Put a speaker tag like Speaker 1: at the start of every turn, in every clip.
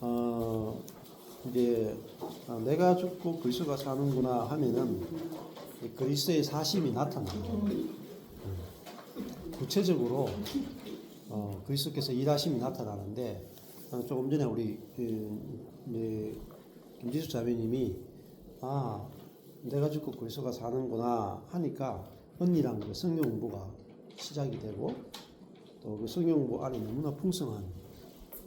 Speaker 1: 어, 이제 내가 죽고 그리스도가 사는구나 하면은 그리스도의 사심이 나타나요. 구체적으로 그리스도께서 일하심이 나타나는데 조금 전에 우리 김지수 자매님이 내가 죽고 그리스도가 사는구나 하니까 언니랑 그 성경 공부가 시작이 되고 또 그 성경 공부 안에 너무나 풍성한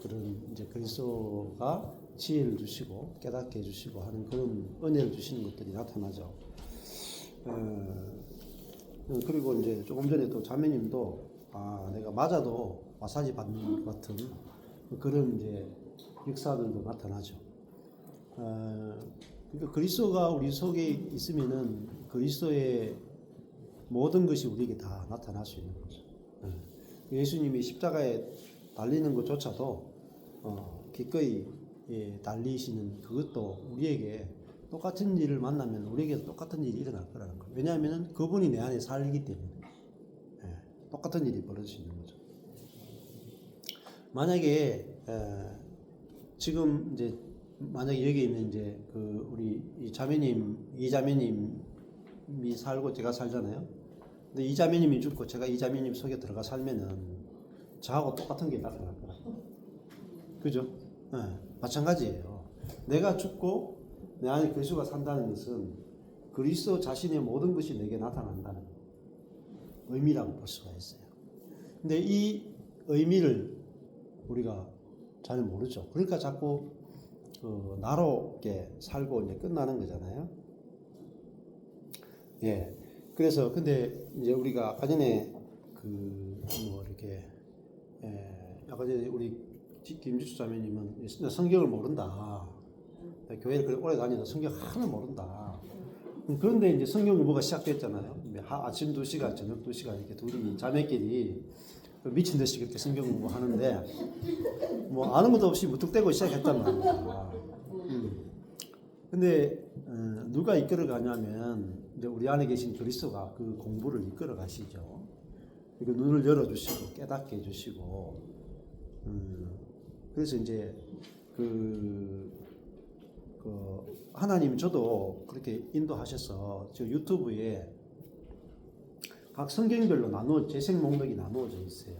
Speaker 1: 그런 이제 그리스도가 지혜를 주시고 깨닫게 해주시고 하는 그런 은혜를 주시는 것들이 나타나죠. 그리고 이제 조금 전에 또 자매님도 내가 맞아도 마사지 받는 것 같은 그런 이제 역사들도 나타나죠. 그러니까 그리스도가 우리 속에 있으면은 그리스도의 모든 것이 우리에게 다 나타날 수 있는 거죠. 예수님이 십자가에 달리는 것조차도 기꺼이 달리시는 그것도 우리에게 똑같은 일을 만나면 우리에게도 똑같은 일이 일어날 거라는 거예요. 왜냐하면 그분이 내 안에 살기 때문에 똑같은 일이 벌어지는 거죠. 만약에 지금 이제 만약에 여기 있는 이제 그 우리 이 자매님이 살고 제가 살잖아요. 근데 이 자매님이 죽고 제가 이 자매님 속에 들어가 살면은 저하고 똑같은 게 나타날 거라. 그죠? 마찬가지예요. 내가 죽고 내 안에 그리스도가 산다는 것은 그리스도 자신의 모든 것이 내게 나타난다는 의미라고 볼 수가 있어요. 근데 이 의미를 우리가 잘 모르죠. 그러니까 자꾸 나롭게 살고 이제 끝나는 거잖아요. 예. 그래서 근데 이제 우리가 아까 전에 이렇게 아까 전에 우리 김주수 자매님은 성경을 모른다. 교회를 그렇게 오래 다녀서 성경 하나를 모른다. 그런데 이제 성경 공부가 시작됐잖아요. 아침 2시간, 저녁 2시간 이렇게 둘이 자매끼리 미친 듯이 그렇게 성경 공부하는데 뭐 아는 것도 없이 무턱대고 시작했단 말이야. 근데 누가 이끌어 가냐면 이제 우리 안에 계신 그리스도가 그 공부를 이끌어 가시죠. 눈을 열어 주시고 깨닫게 해 주시고 그래서 이제 하나님 저도 그렇게 인도하셔서 저 유튜브에 각 성경별로 재생 목록이 나누어져 있어요.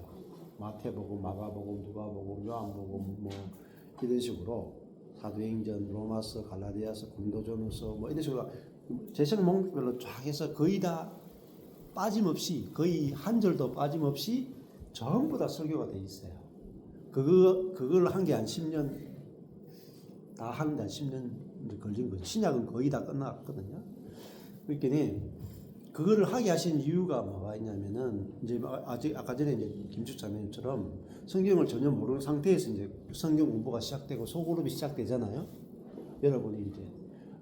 Speaker 1: 마태복음, 마가복음, 누가복음, 요한복음 뭐 이런 식으로 사도행전, 로마서, 갈라디아서, 고린도전서 뭐 이런 식으로 재생 목록별로 쫙 해서 거의 다 빠짐없이 거의 한 절도 빠짐없이 전부 다 설교가 돼 있어요. 그걸 한 게 한 10년 다 하는데 한 10년 걸린 거죠. 신약은 거의 다 끝났거든요. 그러니까 그거를 하게 하신 이유가 뭐가 있냐면은 이제 아까 전에 이제 김주 자매님처럼 성경을 전혀 모르는 상태에서 이제 성경 공부가 시작되고 소그룹이 시작되잖아요. 여러분이 이제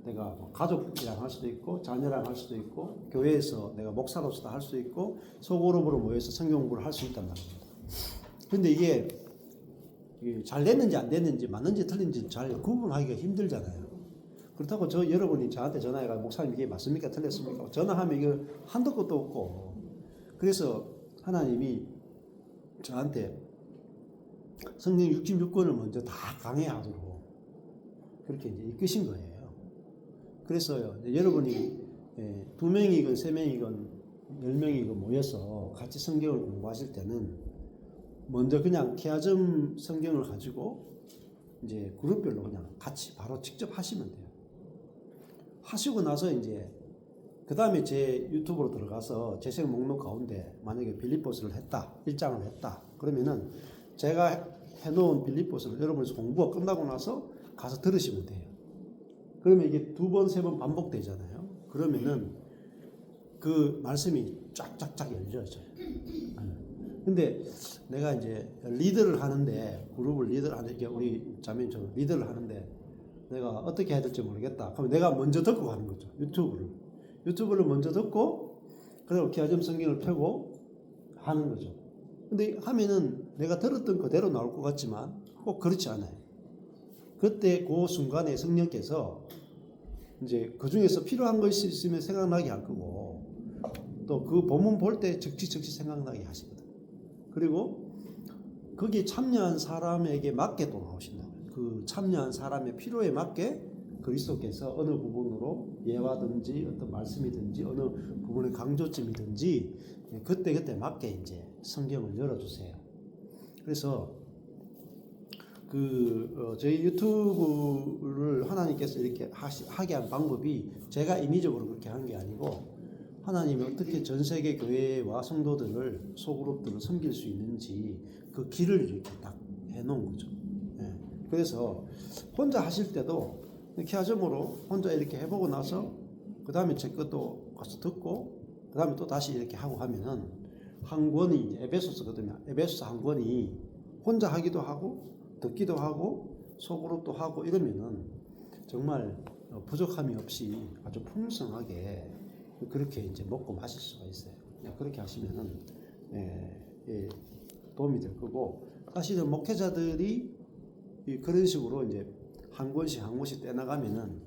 Speaker 1: 내가 가족이랑 할 수도 있고 자녀랑 할 수도 있고 교회에서 내가 목사로서도 할 수도 있고 소그룹으로 모여서 성경 공부를 할 수 있단 말입니다. 근데 이게 잘 됐는지 안 됐는지 맞는지 틀린지 잘 구분하기가 힘들잖아요. 그렇다고 여러분이 저한테 전화해가 목사님 이게 맞습니까 틀렸습니까 전화하면 이거 한도 끝도 없고 그래서 하나님이 저한테 성경 66권을 먼저 다 강해하도록 그렇게 이제 이끄신 거예요. 그래서 여러분이 2명이건 3명이건 10명이건 모여서 같이 성경을 공부하실 때는 먼저 그냥 케아점 성경을 가지고 이제 그룹별로 그냥 같이 바로 직접 하시면 돼요. 하시고 나서 이제 그 다음에 제 유튜브로 들어가서 재생 목록 가운데 만약에 빌립보서를 했다, 1장을 했다 그러면은 제가 해놓은 빌립보서를 여러분이 공부가 끝나고 나서 가서 들으시면 돼요. 그러면 이게 2번, 3번 반복되잖아요. 그러면은 그 말씀이 쫙쫙쫙 열려져요. 근데 내가 이제 리더를 하는데 그룹을 리더를 하는데 우리 자매님처럼 리더를 하는데 내가 어떻게 해야 될지 모르겠다. 그럼 내가 먼저 듣고 가는 거죠. 유튜브를 먼저 듣고 그리고 케아점 성경을 펴고 하는 거죠. 근데 하면은 내가 들었던 그대로 나올 것 같지만 꼭 그렇지 않아요. 그때 그 순간에 성령께서 이제 그 중에서 필요한 것이 있으면 생각나게 할 거고 또 그 본문 볼 때 적시적시 생각나게 하시거든. 그리고 거기에 참여한 사람에게 맞게 또 나오신다. 그 참여한 사람의 필요에 맞게 그리스도께서 어느 부분으로 예화든지 어떤 말씀이든지 어느 부분의 강조점이든지 그때 맞게 이제 성경을 열어주세요. 그래서 저희 유튜브를 하나님께서 이렇게 하게 한 방법이 제가 인위적으로 그렇게 한 게 아니고 하나님이 어떻게 전 세계 교회와 성도들을 소그룹들을 섬길 수 있는지 그 길을 이렇게 딱 해놓은 거죠. 예. 그래서 혼자 하실 때도 이렇게 하정으로 혼자 이렇게 해보고 나서 그 다음에 제 것도 가서 듣고 그 다음에 또 다시 이렇게 하고 하면은 한 권이 에베소서거든요. 에베소서 한 권이 혼자 하기도 하고 듣기도 하고 소그룹도 하고 이러면은 정말 부족함이 없이 아주 풍성하게 그렇게 이제 먹고 마실 수가 있어요. 그렇게 하시면은 도움이 될 거고 사실은 목회자들이 그런 식으로 이제 한 권씩 떼나가면은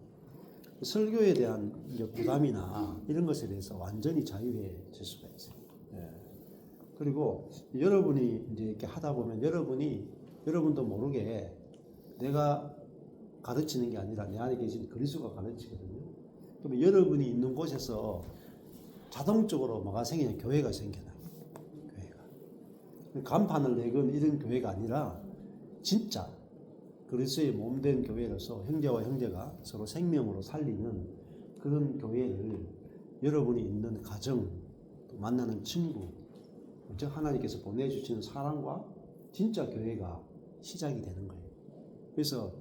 Speaker 1: 설교에 대한 부담이나 이런 것에 대해서 완전히 자유해질 수가 있어요. 그리고 여러분이 이제 이렇게 하다 보면 여러분도 모르게 내가 가르치는 게 아니라 내 안에 계신 그리스도가 가르치거든요. 그러면 여러분이 있는 곳에서 자동적으로 뭐가 생기냐? 교회가 생겨나요. 교회가. 간판을 내건 이런 교회가 아니라 진짜 그리스도의 몸된 교회로서 형제와 형제가 서로 생명으로 살리는 그런 교회를 여러분이 있는 가정, 또 만나는 친구, 즉 하나님께서 보내주시는 사랑과 진짜 교회가 시작이 되는 거예요. 그래서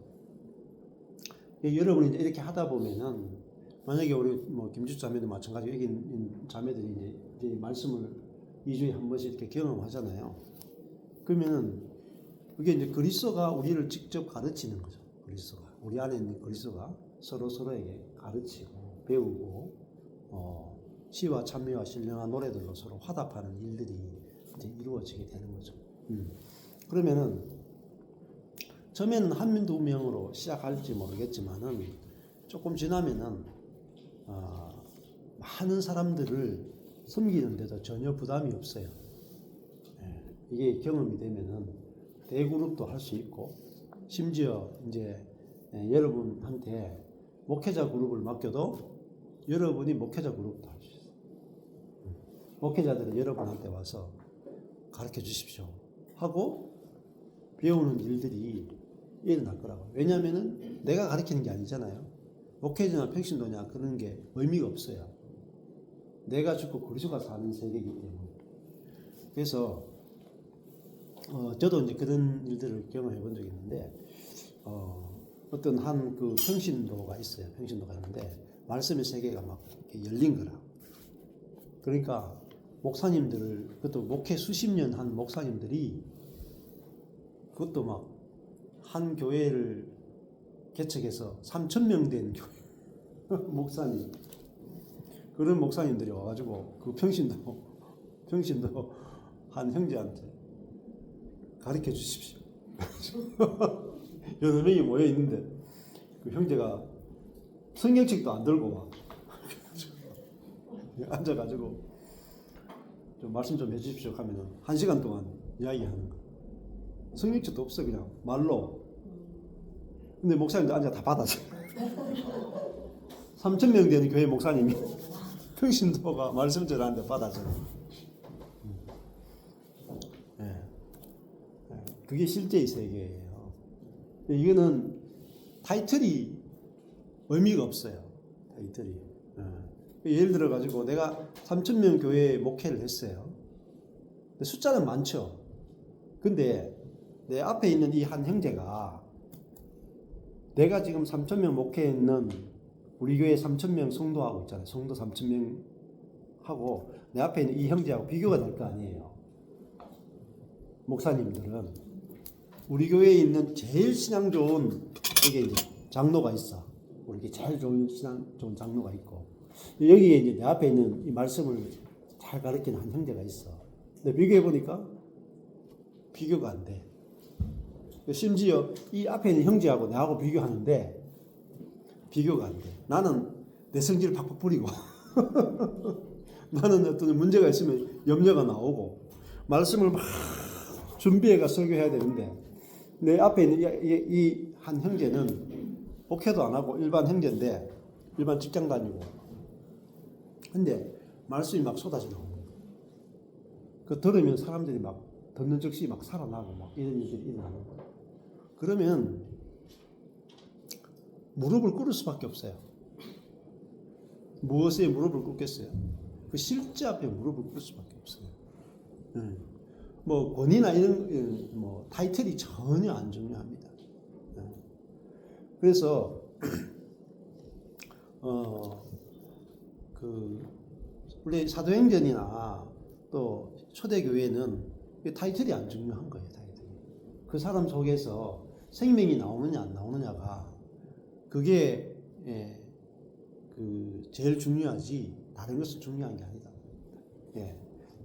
Speaker 1: 여러분이 이렇게 하다 보면은 만약에 우리 김주 자매도 마찬가지로 여기 있는 자매들이 이제 말씀을 2주에 한 번씩 이렇게 경험하잖아요. 그러면은 그게 이제 그리스도가 우리를 직접 가르치는 거죠. 그리스도가 우리 안에 있는 그리스도가 서로에게 가르치고 배우고 시와 찬미와 신령한 노래들로 서로 화답하는 일들이 이제 이루어지게 되는 거죠. 그러면은 처음에는 한 두 명으로 시작할지 모르겠지만은 조금 지나면은 많은 사람들을 섬기는데도 전혀 부담이 없어요. 이게 경험이 되면은 대그룹도 할 수 있고 심지어 이제 여러분한테 목회자 그룹을 맡겨도 여러분이 목회자 그룹도 할 수 있어요. 목회자들은 여러분한테 와서 가르쳐 주십시오 하고 배우는 일들이 일어날 거라고. 왜냐하면은 내가 가르치는 게 아니잖아요. 목회자나 평신도냐 그런 게 의미가 없어요. 내가 죽고 그리스도가 사는 세계이기 때문에. 그래서 저도 이제 그런 일들을 경험해 본 적이 있는데 어떤 한 그 평신도가 있어요. 평신도가 있는데 말씀의 세계가 막 이렇게 열린 거라. 그러니까 목사님들을 그것도 목회 수십 년 한 목사님들이 그것도 막 한 교회를 개척해서 3,000명 된 교회 목사님 그런 목사님들이 와가지고 그 평신도 한 형제한테 가르쳐 주십시오. 여러 명이 모여 있는데 그 형제가 성경책도 안 들고 와 앉아가지고 좀 말씀 좀 해주십시오 하면은 1시간 동안 이야기하는 거. 성경책도 없어 그냥 말로. 근데 목사님들 앉아 다 받아줘. 3,000명 되는 교회 목사님이 평신도가 말씀 전하는데 받아줘. 그게 실제의 세계예요. 이거는 타이틀이 의미가 없어요. 타이틀이. 예를 들어 가지고 내가 3,000명 교회 목회를 했어요. 숫자는 많죠. 근데 내 앞에 있는 이 한 형제가 내가 지금 3,000명 목회했는 우리 교회 3,000명 성도하고 있잖아요. 성도 3,000명 하고 내 앞에 있는 이 형제하고 비교가 될 거 아니에요. 목사님들은 우리 교회에 있는 제일 신앙 좋은 이게 이제 장로가 있어. 우리 제일 좋은 신앙 좋은 장로가 있고 여기에 이제 내 앞에 있는 이 말씀을 잘 가르치는 한 형제가 있어. 근데 비교해 보니까 비교가 안 돼. 심지어 이 앞에 있는 형제하고 나하고 비교하는데 비교가 안 돼. 나는 내 성질을 팍팍 부리고 나는 어떤 문제가 있으면 염려가 나오고 말씀을 막 준비해가 설교해야 되는데 내 앞에 있는 이 한 형제는 목회도 안 하고 일반 형제인데 일반 직장 다니고 근데 말씀이 막 쏟아져 나오는 거예요. 그 들으면 사람들이 막 듣는 즉시 막 살아나고 막 이런 일들이 일어나는 거예요. 그러면 무릎을 꿇을 수밖에 없어요. 무엇에 무릎을 꿇겠어요? 그 실제 앞에 무릎을 꿇을 수밖에 없어요. 뭐 권위나 이런 뭐 타이틀이 전혀 안 중요합니다. 그래서 그 원래 사도행전이나 또 초대교회는 타이틀이 안 중요한 거예요. 타이틀이. 그 사람 속에서 생명이 나오느냐 안 나오느냐가 그게 그 제일 중요하지 다른 것은 중요한 게 아니다.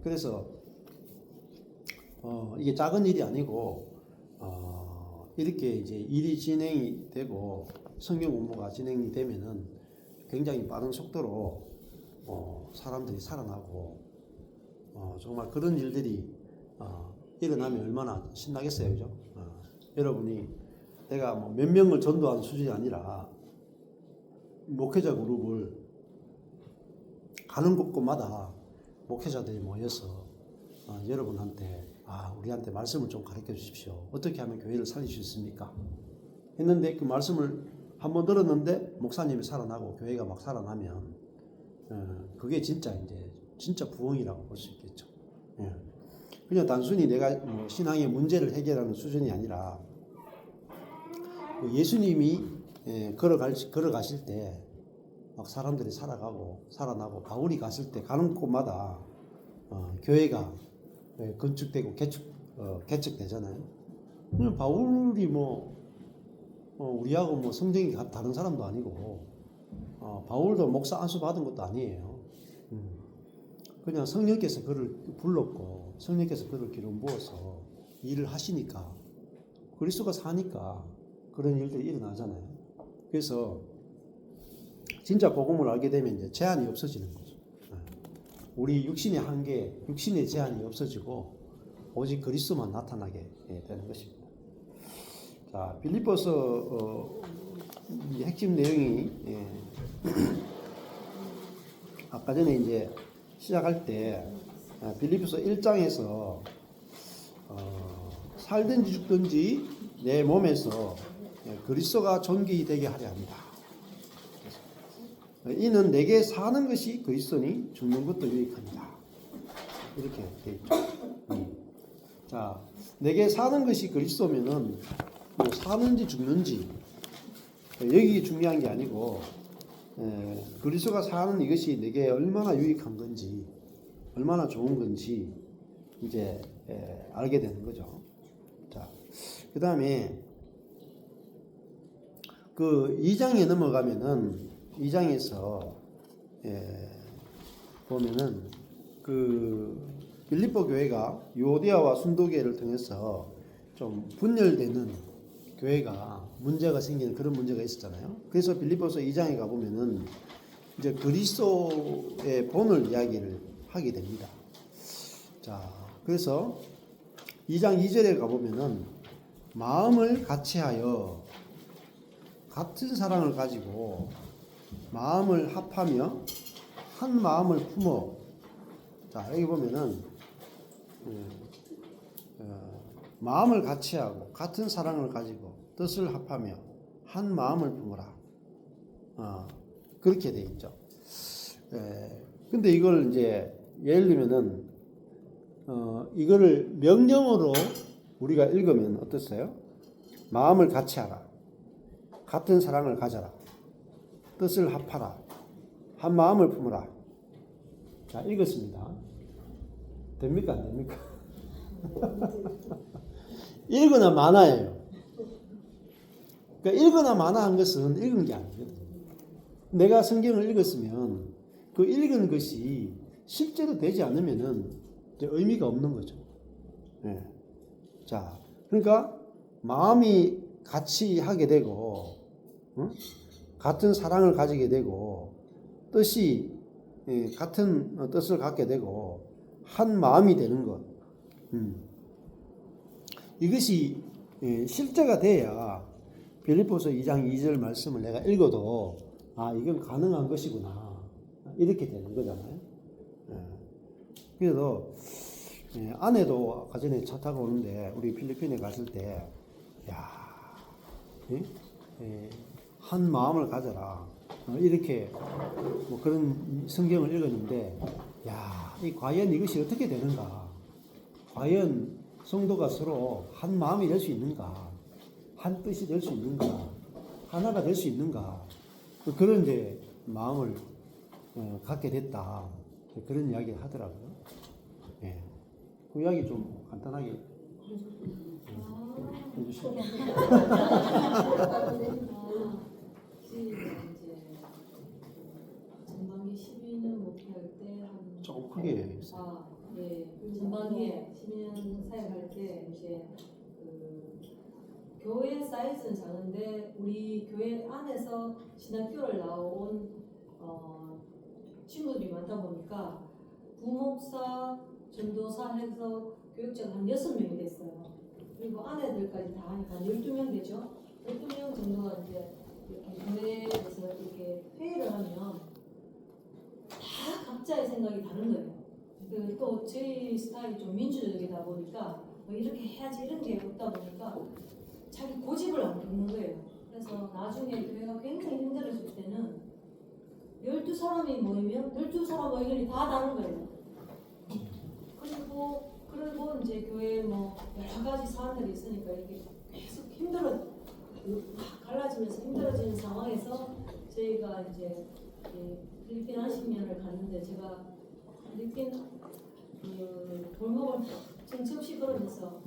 Speaker 1: 그래서 이게 작은 일이 아니고 이렇게 이제 일이 진행이 되고 성경 공부가 진행이 되면은 굉장히 빠른 속도로 사람들이 살아나고 정말 그런 일들이 일어나면 얼마나 신나겠어요, 그죠? 여러분이 내가 뭐 몇 명을 전도하는 수준이 아니라 목회자 그룹을 가는 곳곳마다 목회자들이 모여서 여러분한테 우리한테 말씀을 좀 가르쳐 주십시오. 어떻게 하면 교회를 살릴 수 있습니까? 했는데 그 말씀을 한번 들었는데 목사님이 살아나고 교회가 막 살아나면 그게 진짜 이제 진짜 부흥이라고 볼 수 있겠죠. 그냥 단순히 내가 뭐 신앙의 문제를 해결하는 수준이 아니라 예수님이 걸어가실 때 막 사람들이 살아가고 살아나고 바울이 갔을 때 가는 곳마다 교회가 건축되고 개척되잖아요. 그냥 바울이 우리하고 뭐 성정이 다른 사람도 아니고 바울도 목사 안수 받은 것도 아니에요. 그냥 성령께서 그를 불렀고 성령께서 그를 기름 부어서 일을 하시니까 그리스도가 사니까 그런 일들이 일어나잖아요. 그래서 진짜 복음을 알게 되면 이제 제한이 없어지는 거죠. 우리 육신의 한계, 육신의 제한이 없어지고 오직 그리스도만 나타나게 되는 것입니다. 자, 빌립보서 핵심 내용이 아까 전에 이제 시작할 때 빌립보서 1장에서 살든지 죽든지 내 몸에서 그리스도가 존귀되게 하려 합니다. 이는 내게 사는 것이 그리스도니 죽는 것도 유익합니다. 이렇게 되어 있죠. 자, 내게 사는 것이 그리스도면은 뭐 사는지 죽는지 여기 중요한 게 아니고 그리스도가 사는 이것이 내게 얼마나 유익한 건지 얼마나 좋은 건지 이제 알게 되는 거죠. 자, 그 다음에 그 2장에 넘어가면은 2장에서 보면은 그 빌립보 교회가 유오디아와 순도교회를 통해서 좀 분열되는 교회가 문제가 생기는 그런 문제가 있었잖아요. 그래서 빌립보서 2장에 가보면은 이제 그리스도의 본을 이야기를 하게 됩니다. 자, 그래서 2장 2절에 가보면은 마음을 같이하여 같은 사랑을 가지고 마음을 합하며 한 마음을 품어. 자, 여기 보면은 마음을 같이하고 같은 사랑을 가지고 뜻을 합하며 한 마음을 품어라. 그렇게 돼 있죠. 근데 이걸 이제 예를 들면은 이거를 명령어로 우리가 읽으면 어떻어요? 마음을 같이하라. 같은 사랑을 가져라. 뜻을 합하라. 한 마음을 품으라. 자, 읽었습니다. 됩니까? 안 됩니까? 읽거나 마나예요. 그러니까 읽거나 마나한 것은 읽은 게 아니거든요. 내가 성경을 읽었으면 그 읽은 것이 실제로 되지 않으면은 의미가 없는 거죠. 자, 그러니까 마음이 같이 하게 되고, 같은 사랑을 가지게 되고, 뜻이 같은 뜻을 갖게 되고, 한 마음이 되는 것. 이것이 실제가 돼야 빌립보서 2장 2절 말씀을 내가 읽어도 아 이건 가능한 것이구나 이렇게 되는 거잖아요. 그래서 아내도 아까 전에 차 타고 오는데 우리 필리핀에 갔을 때 야, 한 마음을 가져라 이렇게 뭐 그런 성경을 읽었는데 야, 과연 이것이 어떻게 되는가? 과연 성도가 서로 한 마음이 될 수 있는가? 한 뜻이 될 수 있는가? 하나가 될 수 있는가? 그런 이제 마음을 갖게 됐다. 그런 이야기를 하더라고요. 예. 그 이야기 좀 간단하게 해주시죠.
Speaker 2: 전반기 12년 목회할 때한
Speaker 1: 조금 크게 해주세요.
Speaker 2: 네. 전반기에 12년 사역할 때 이제 그 교회 사이즈는 작은데 우리 교회 안에서 신학교를 나온 친구들이 많다 보니까 부목사, 전도사 해서 교육자가 한 6명이 됐어요. 그리고 아내들까지 다 하니까 한 12명 되죠. 12명 정도가 이제 이렇게 교회에서 이렇게 회의를 하면 다 각자의 생각이 다른 거예요. 또 저희 스타일이 좀 민주적이다 보니까 뭐 이렇게 해야지 이런 게 없다 보니까 자기 고집을 안 겪는 거예요. 그래서 나중에 교회가 굉장히 힘들어질 때는 12사람이 모이면 12사람 의견이 다 다른 거예요. 그리고 이제 교회에 뭐 여러 가지 사안들이 있으니까 이게 계속 갈라지면서 힘들어지는 상황에서 저희가 이제 필리핀 한식년을 갔는데 제가 필리핀 그 골목을 정신없이 걸으면서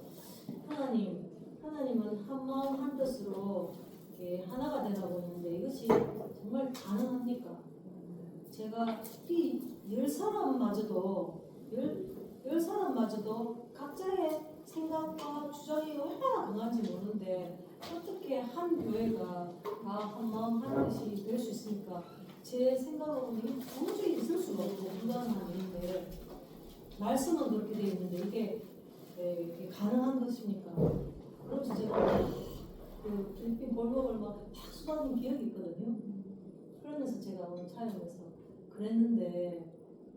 Speaker 2: 하나님은 한 마음 한 뜻으로 이렇게 하나가 되라고 했는데 이것이 정말 가능합니까? 제가 이 10사람마저도 열 사람마저도 각자의 생각과 주장이 얼마나 강한지 모르는데 어떻게 한 교회가 다 한 마음 한 뜻이 될 수 있습니까? 제 생각으로는 이게 도저히 있을 수가 없고 불가능한 일인데 말씀은 그렇게 되어 있는데 이게 가능한 것입니까? 그래서 제가 그 필리핀 골목을 막 수다닌 기억이 있거든요. 그러면서 제가 오늘 촬영에서 그랬는데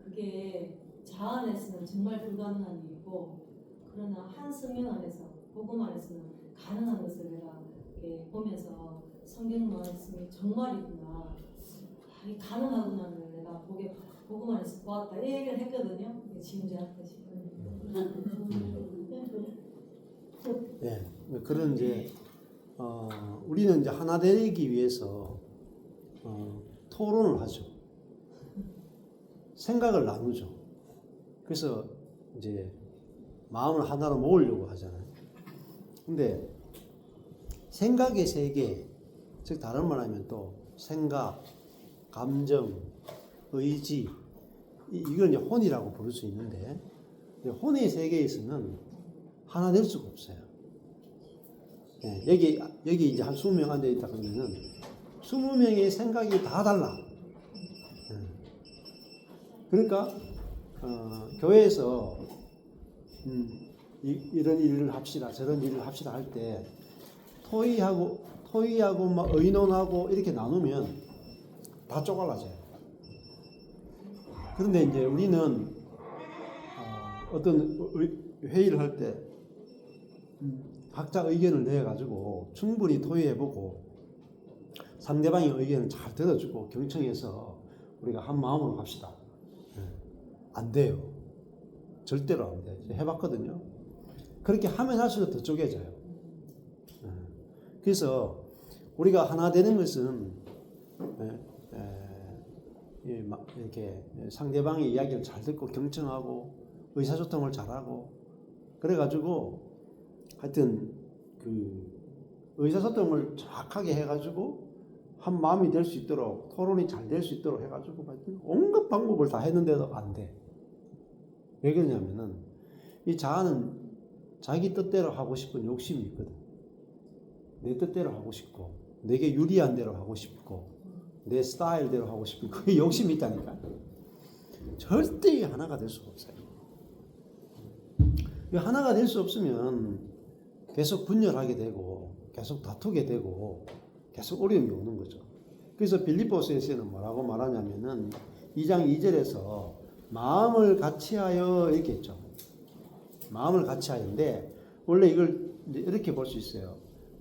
Speaker 2: 그게 자아 안에서는 정말 불가능한 일이고 그러나 한 성경 안에서 복음 안에서는 가능한 것을 내가 이렇게 보면서 성경 말씀이 정말이구나 이 가능하구나를 내가 복음 안에서 보았다 이 얘기를 했거든요. 지금 저한테 지금
Speaker 1: 네, 그런 이제 우리는 이제 하나 되기 위해서 토론을 하죠. 생각을 나누죠. 그래서 이제 마음을 하나로 모으려고 하잖아요. 근데 생각의 세계, 즉 다른 말하면 또 생각, 감정, 의지 이걸 이제 혼이라고 부를 수 있는데 혼의 세계에서는 하나 될 수가 없어요. 네, 여기 이제 한 20명 앉아 있다 그러면은 20명의 생각이 다 달라. 그러니까 교회에서 이런 일을 합시다, 저런 일을 합시다 할 때 토의하고 막 의논하고 이렇게 나누면 다 쪼갈라져요. 그런데 이제 우리는 어떤 회의를 할 때 각자 의견을 내가지고 충분히 토의해보고 상대방의 의견을 잘 들어주고 경청해서 우리가 한 마음으로 합시다. 안 돼요. 절대로 안 돼요. 해봤거든요. 그렇게 하면 할수록 더 쪼개져요. 그래서 우리가 하나 되는 것은 이렇게 상대방의 이야기를 잘 듣고 경청하고 의사소통을 잘하고 그래가지고 하여튼 그 의사소통을 정확하게 해가지고 한 마음이 될 수 있도록 토론이 잘 될 수 있도록 해가지고 온갖 방법을 다 했는데도 안 돼. 왜 그러냐면은 이 자아는 자기 뜻대로 하고 싶은 욕심이 있거든. 내 뜻대로 하고 싶고 내게 유리한 대로 하고 싶고 내 스타일대로 하고 싶은 그 욕심이 있다니까. 절대 하나가 될 수가 없어요. 하나가 될 수 없으면 계속 분열하게 되고 계속 다투게 되고 계속 어려움이 오는 거죠. 그래서 빌립보서에서는 뭐라고 말하냐면은 2장 2절에서 마음을 같이하여 이렇게 했죠. 마음을 같이하여인데 원래 이걸 이렇게 볼 수 있어요.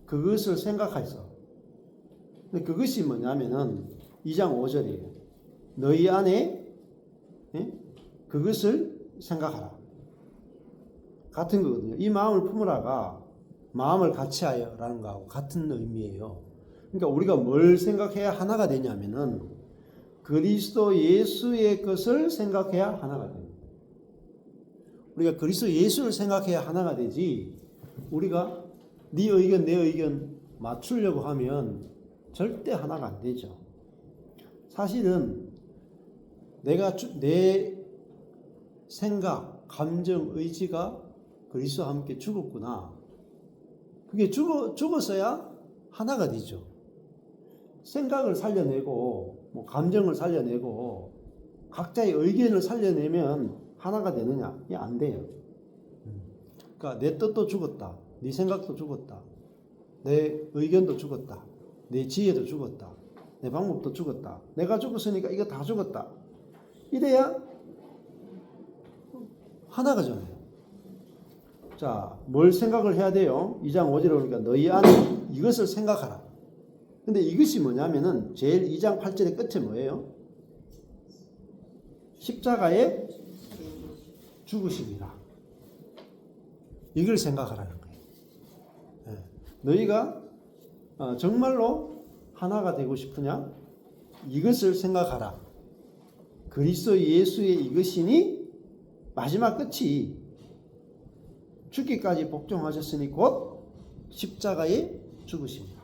Speaker 1: 그것을 생각해서. 근데 그것이 뭐냐면은 2장 5절이에요. 너희 안에 그것을 생각하라. 같은 거거든요. 이 마음을 품으라가 마음을 같이하여라는 거하고 같은 의미예요. 그러니까 우리가 뭘 생각해야 하나가 되냐면은 그리스도 예수의 것을 생각해야 하나가 됩니다. 우리가 그리스도 예수를 생각해야 하나가 되지 우리가 네 의견 내 의견 맞추려고 하면 절대 하나가 안 되죠. 사실은 내 생각, 감정, 의지가 그리스도와 함께 죽었구나. 그게 죽었어야 하나가 되죠. 생각을 살려내고 뭐 감정을 살려내고 각자의 의견을 살려내면 하나가 되느냐? 이게 안 돼요. 그러니까 내 뜻도 죽었다. 네 생각도 죽었다. 내 의견도 죽었다. 내 지혜도 죽었다. 내 방법도 죽었다. 내가 죽었으니까 이거 다 죽었다. 이래야 하나가 되잖아요. 자, 뭘 생각을 해야 돼요? 2장 5절에 보니까 너희 안에 이것을 생각하라. 근데 이것이 뭐냐면은 제일 2장 8절의 끝에 뭐예요? 십자가의 죽으심이라. 이걸 생각하라는 거예요. 네. 너희가 정말로 하나가 되고 싶으냐? 이것을 생각하라. 그리스도 예수의 이것이니 마지막 끝이 죽기까지 복종하셨으니 곧 십자가의 죽으심이라.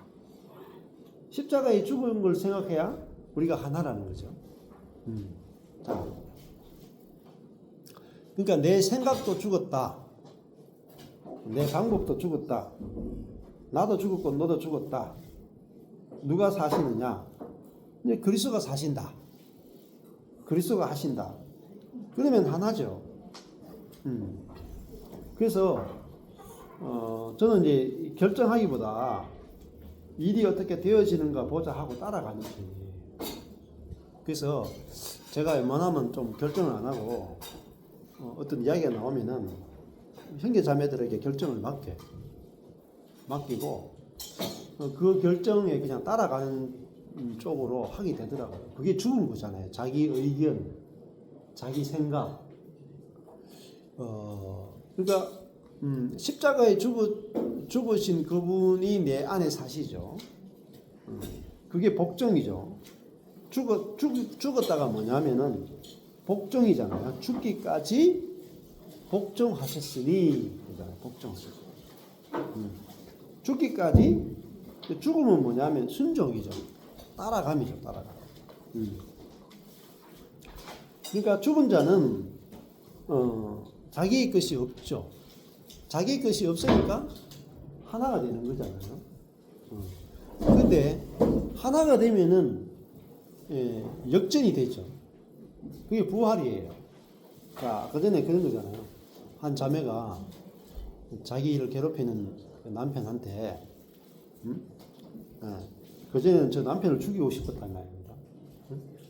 Speaker 1: 십자가의 죽은 걸 생각해야 우리가 하나라는 거죠. 자, 그러니까 내 생각도 죽었다. 내 방법도 죽었다. 나도 죽었고 너도 죽었다. 누가 사시느냐? 이제 그리스도가 사신다. 그리스도가 하신다. 그러면 하나죠. 그래서 저는 이제 결정하기보다 일이 어떻게 되어지는가 보자 하고 따라가는 편이에요. 그래서 제가 웬만하면 좀 결정을 안 하고 어떤 이야기가 나오면은 형제 자매들에게 결정을 맡기고 그 결정에 그냥 따라가는 쪽으로 하게 되더라고요. 그게 죽은 거잖아요. 자기 의견, 자기 생각. 그러니까 십자가에 죽으신 그분이 내 안에 사시죠. 그게 복종이죠. 죽었다가 뭐냐면은 복종이잖아요. 죽기까지 복종하셨으니, 복종하셨으니. 죽기까지, 죽음은 뭐냐면 순종이죠. 따라감이죠, 따라감. 그러니까 죽은 자는 자기의 것이 없죠. 자기의 것이 없으니까 하나가 되는 거잖아요. 그런데 하나가 되면은 역전이 되죠. 그게 부활이에요. 자, 그전에 그런 거잖아요. 한 자매가 자기를 괴롭히는 남편한테 그전에는 저 남편을 죽이고 싶었단 말입니다.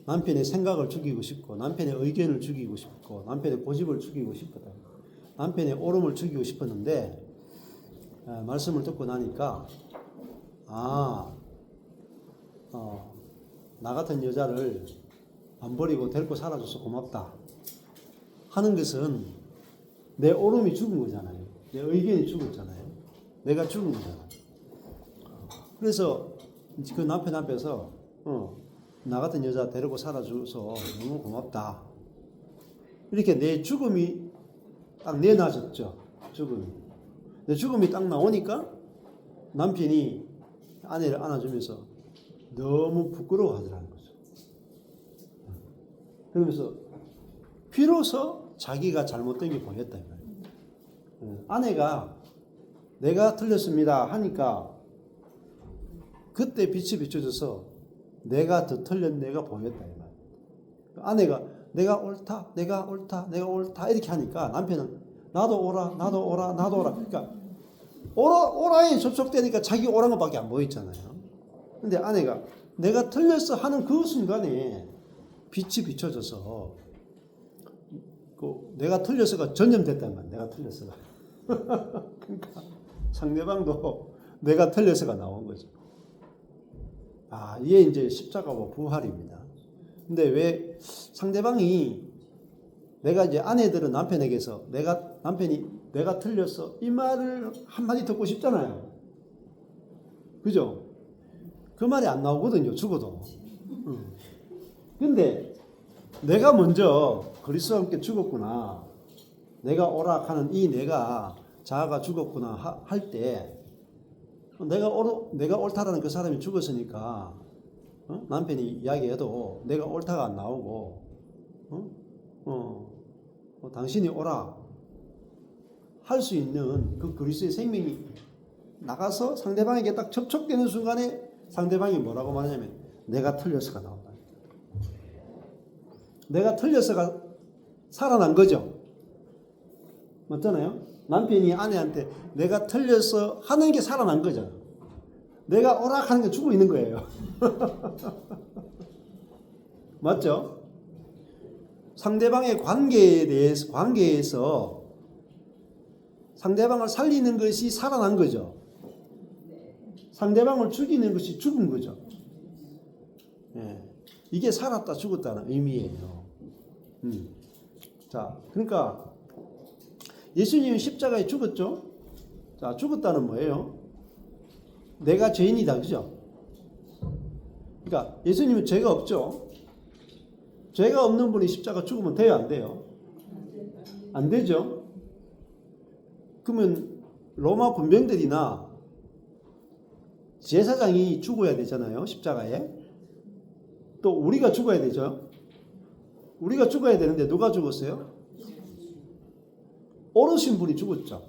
Speaker 1: 남편의 생각을 죽이고 싶고 남편의 의견을 죽이고 싶고 남편의 고집을 죽이고 싶었다. 남편의 오름을 죽이고 싶었는데 말씀을 듣고 나니까 나 같은 여자를 안 버리고 데리고 살아줘서 고맙다 하는 것은 내 오름이 죽은 거잖아요. 내 의견이 죽었잖아요. 내가 죽은 거잖아요. 그래서 그 남편 앞에서 나 같은 여자 데리고 살아줘서 너무 고맙다. 이렇게 내 죽음이 딱 내놔졌죠. 죽음이. 내 죽음이 딱 나오니까 남편이 아내를 안아주면서 너무 부끄러워하더라는 거죠. 그러면서 비로소 자기가 잘못된 게 보였다. 아내가 내가 틀렸습니다 하니까 그때 빛이 비춰져서 내가 더 틀린 내가 보였다. 아내가 내가 옳다 이렇게 하니까 남편은 나도 오라. 그러니까 오라에 접촉되니까 자기 오란 것밖에 안 보였잖아요. 근데 아내가 내가 틀렸어 하는 그 순간에 빛이 비춰져서 내가 틀렸어가 전염됐단 말이야. 내가 틀렸어가. 그러니까 상대방도 내가 틀렸어가 나온 거죠. 이게 이제 십자가와 부활입니다. 근데 왜 상대방이 내가 이제 아내들은 남편에게서 남편이 내가 틀렸어 이 말을 한마디 듣고 싶잖아요. 그죠? 그 말이 안 나오거든요. 죽어도. 근데 내가 먼저 그리스도와 함께 죽었구나. 내가 오락하는 이 내가 자아가 죽었구나 할 때 내가 옳다라는 그 사람이 죽었으니까 남편이 이야기해도 내가 옳다가 안 나오고 당신이 오라 할 수 있는 그 그리스도의 생명이 나가서 상대방에게 딱 접촉되는 순간에 상대방이 뭐라고 말하냐면 내가 틀렸어가 나온다. 내가 틀렸어가 살아난 거죠. 맞잖아요. 남편이 아내한테 내가 틀렸어 하는 게 살아난 거잖아. 내가 오락하는 게 죽어 있는 거예요. 맞죠? 상대방의 관계에서 상대방을 살리는 것이 살아난 거죠. 상대방을 죽이는 것이 죽은 거죠. 예. 이게 살았다 죽었다는 의미예요. 자, 그러니까 예수님은 십자가에 죽었죠. 자, 죽었다는 뭐예요? 내가 죄인이다, 그죠? 그러니까 예수님은 죄가 없죠. 죄가 없는 분이 십자가 죽으면 돼요, 안 돼요? 안 되죠. 그러면 로마 군병들이나 제사장이 죽어야 되잖아요, 십자가에. 또 우리가 죽어야 되죠. 우리가 죽어야 되는데 누가 죽었어요? 옳으신 분이 죽었죠.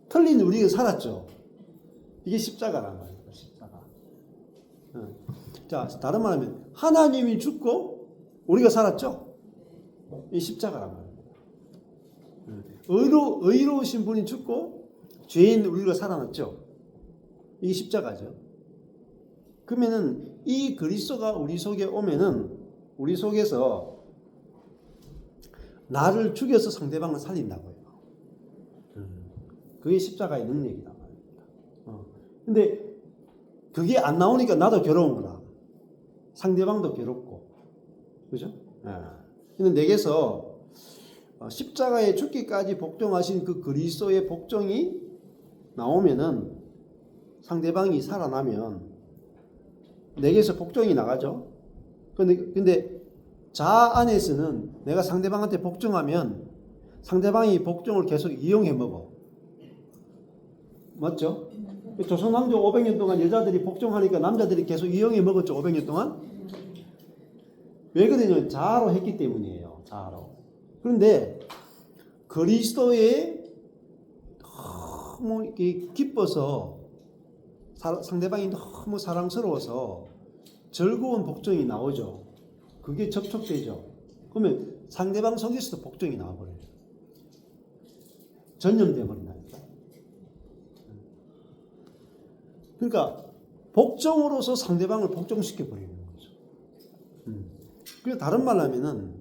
Speaker 1: 틀린 우리가 살았죠. 이게 십자가란 말이에요. 십자가. 자, 다른 말하면 하나님이 죽고 우리가 살았죠. 이 십자가란 말이에요. 의로우신 분이 죽고 죄인 우리가 살아났죠. 이게 십자가죠. 그러면은 이 그리스도가 우리 속에 오면은 우리 속에서 나를 죽여서 상대방을 살린다고요. 그게 십자가의 능력이다 말입니다. 근데 그게 안 나오니까 나도 괴로운 거라. 상대방도 괴롭고. 그죠? 근데 내게서 십자가에 죽기까지 복종하신 그 그리스도의 복종이 나오면은 상대방이 살아나면 내게서 복종이 나가죠. 근데 자아 안에서는 내가 상대방한테 복종하면 상대방이 복종을 계속 이용해 먹어. 맞죠? 조선 왕조 500년 동안 여자들이 복종하니까 남자들이 계속 이용해 먹었죠. 500년 동안. 왜 그러냐면 자아로 했기 때문이에요. 자아로. 그런데 그리스도에 너무 기뻐서 상대방이 너무 사랑스러워서 즐거운 복종이 나오죠. 그게 접촉되죠. 그러면 상대방 속에서도 복종이 나와버려요. 전염돼 버린다니까. 그러니까 복종으로서 상대방을 복종시켜 버리는 거죠. 그래서 다른 말로 하면은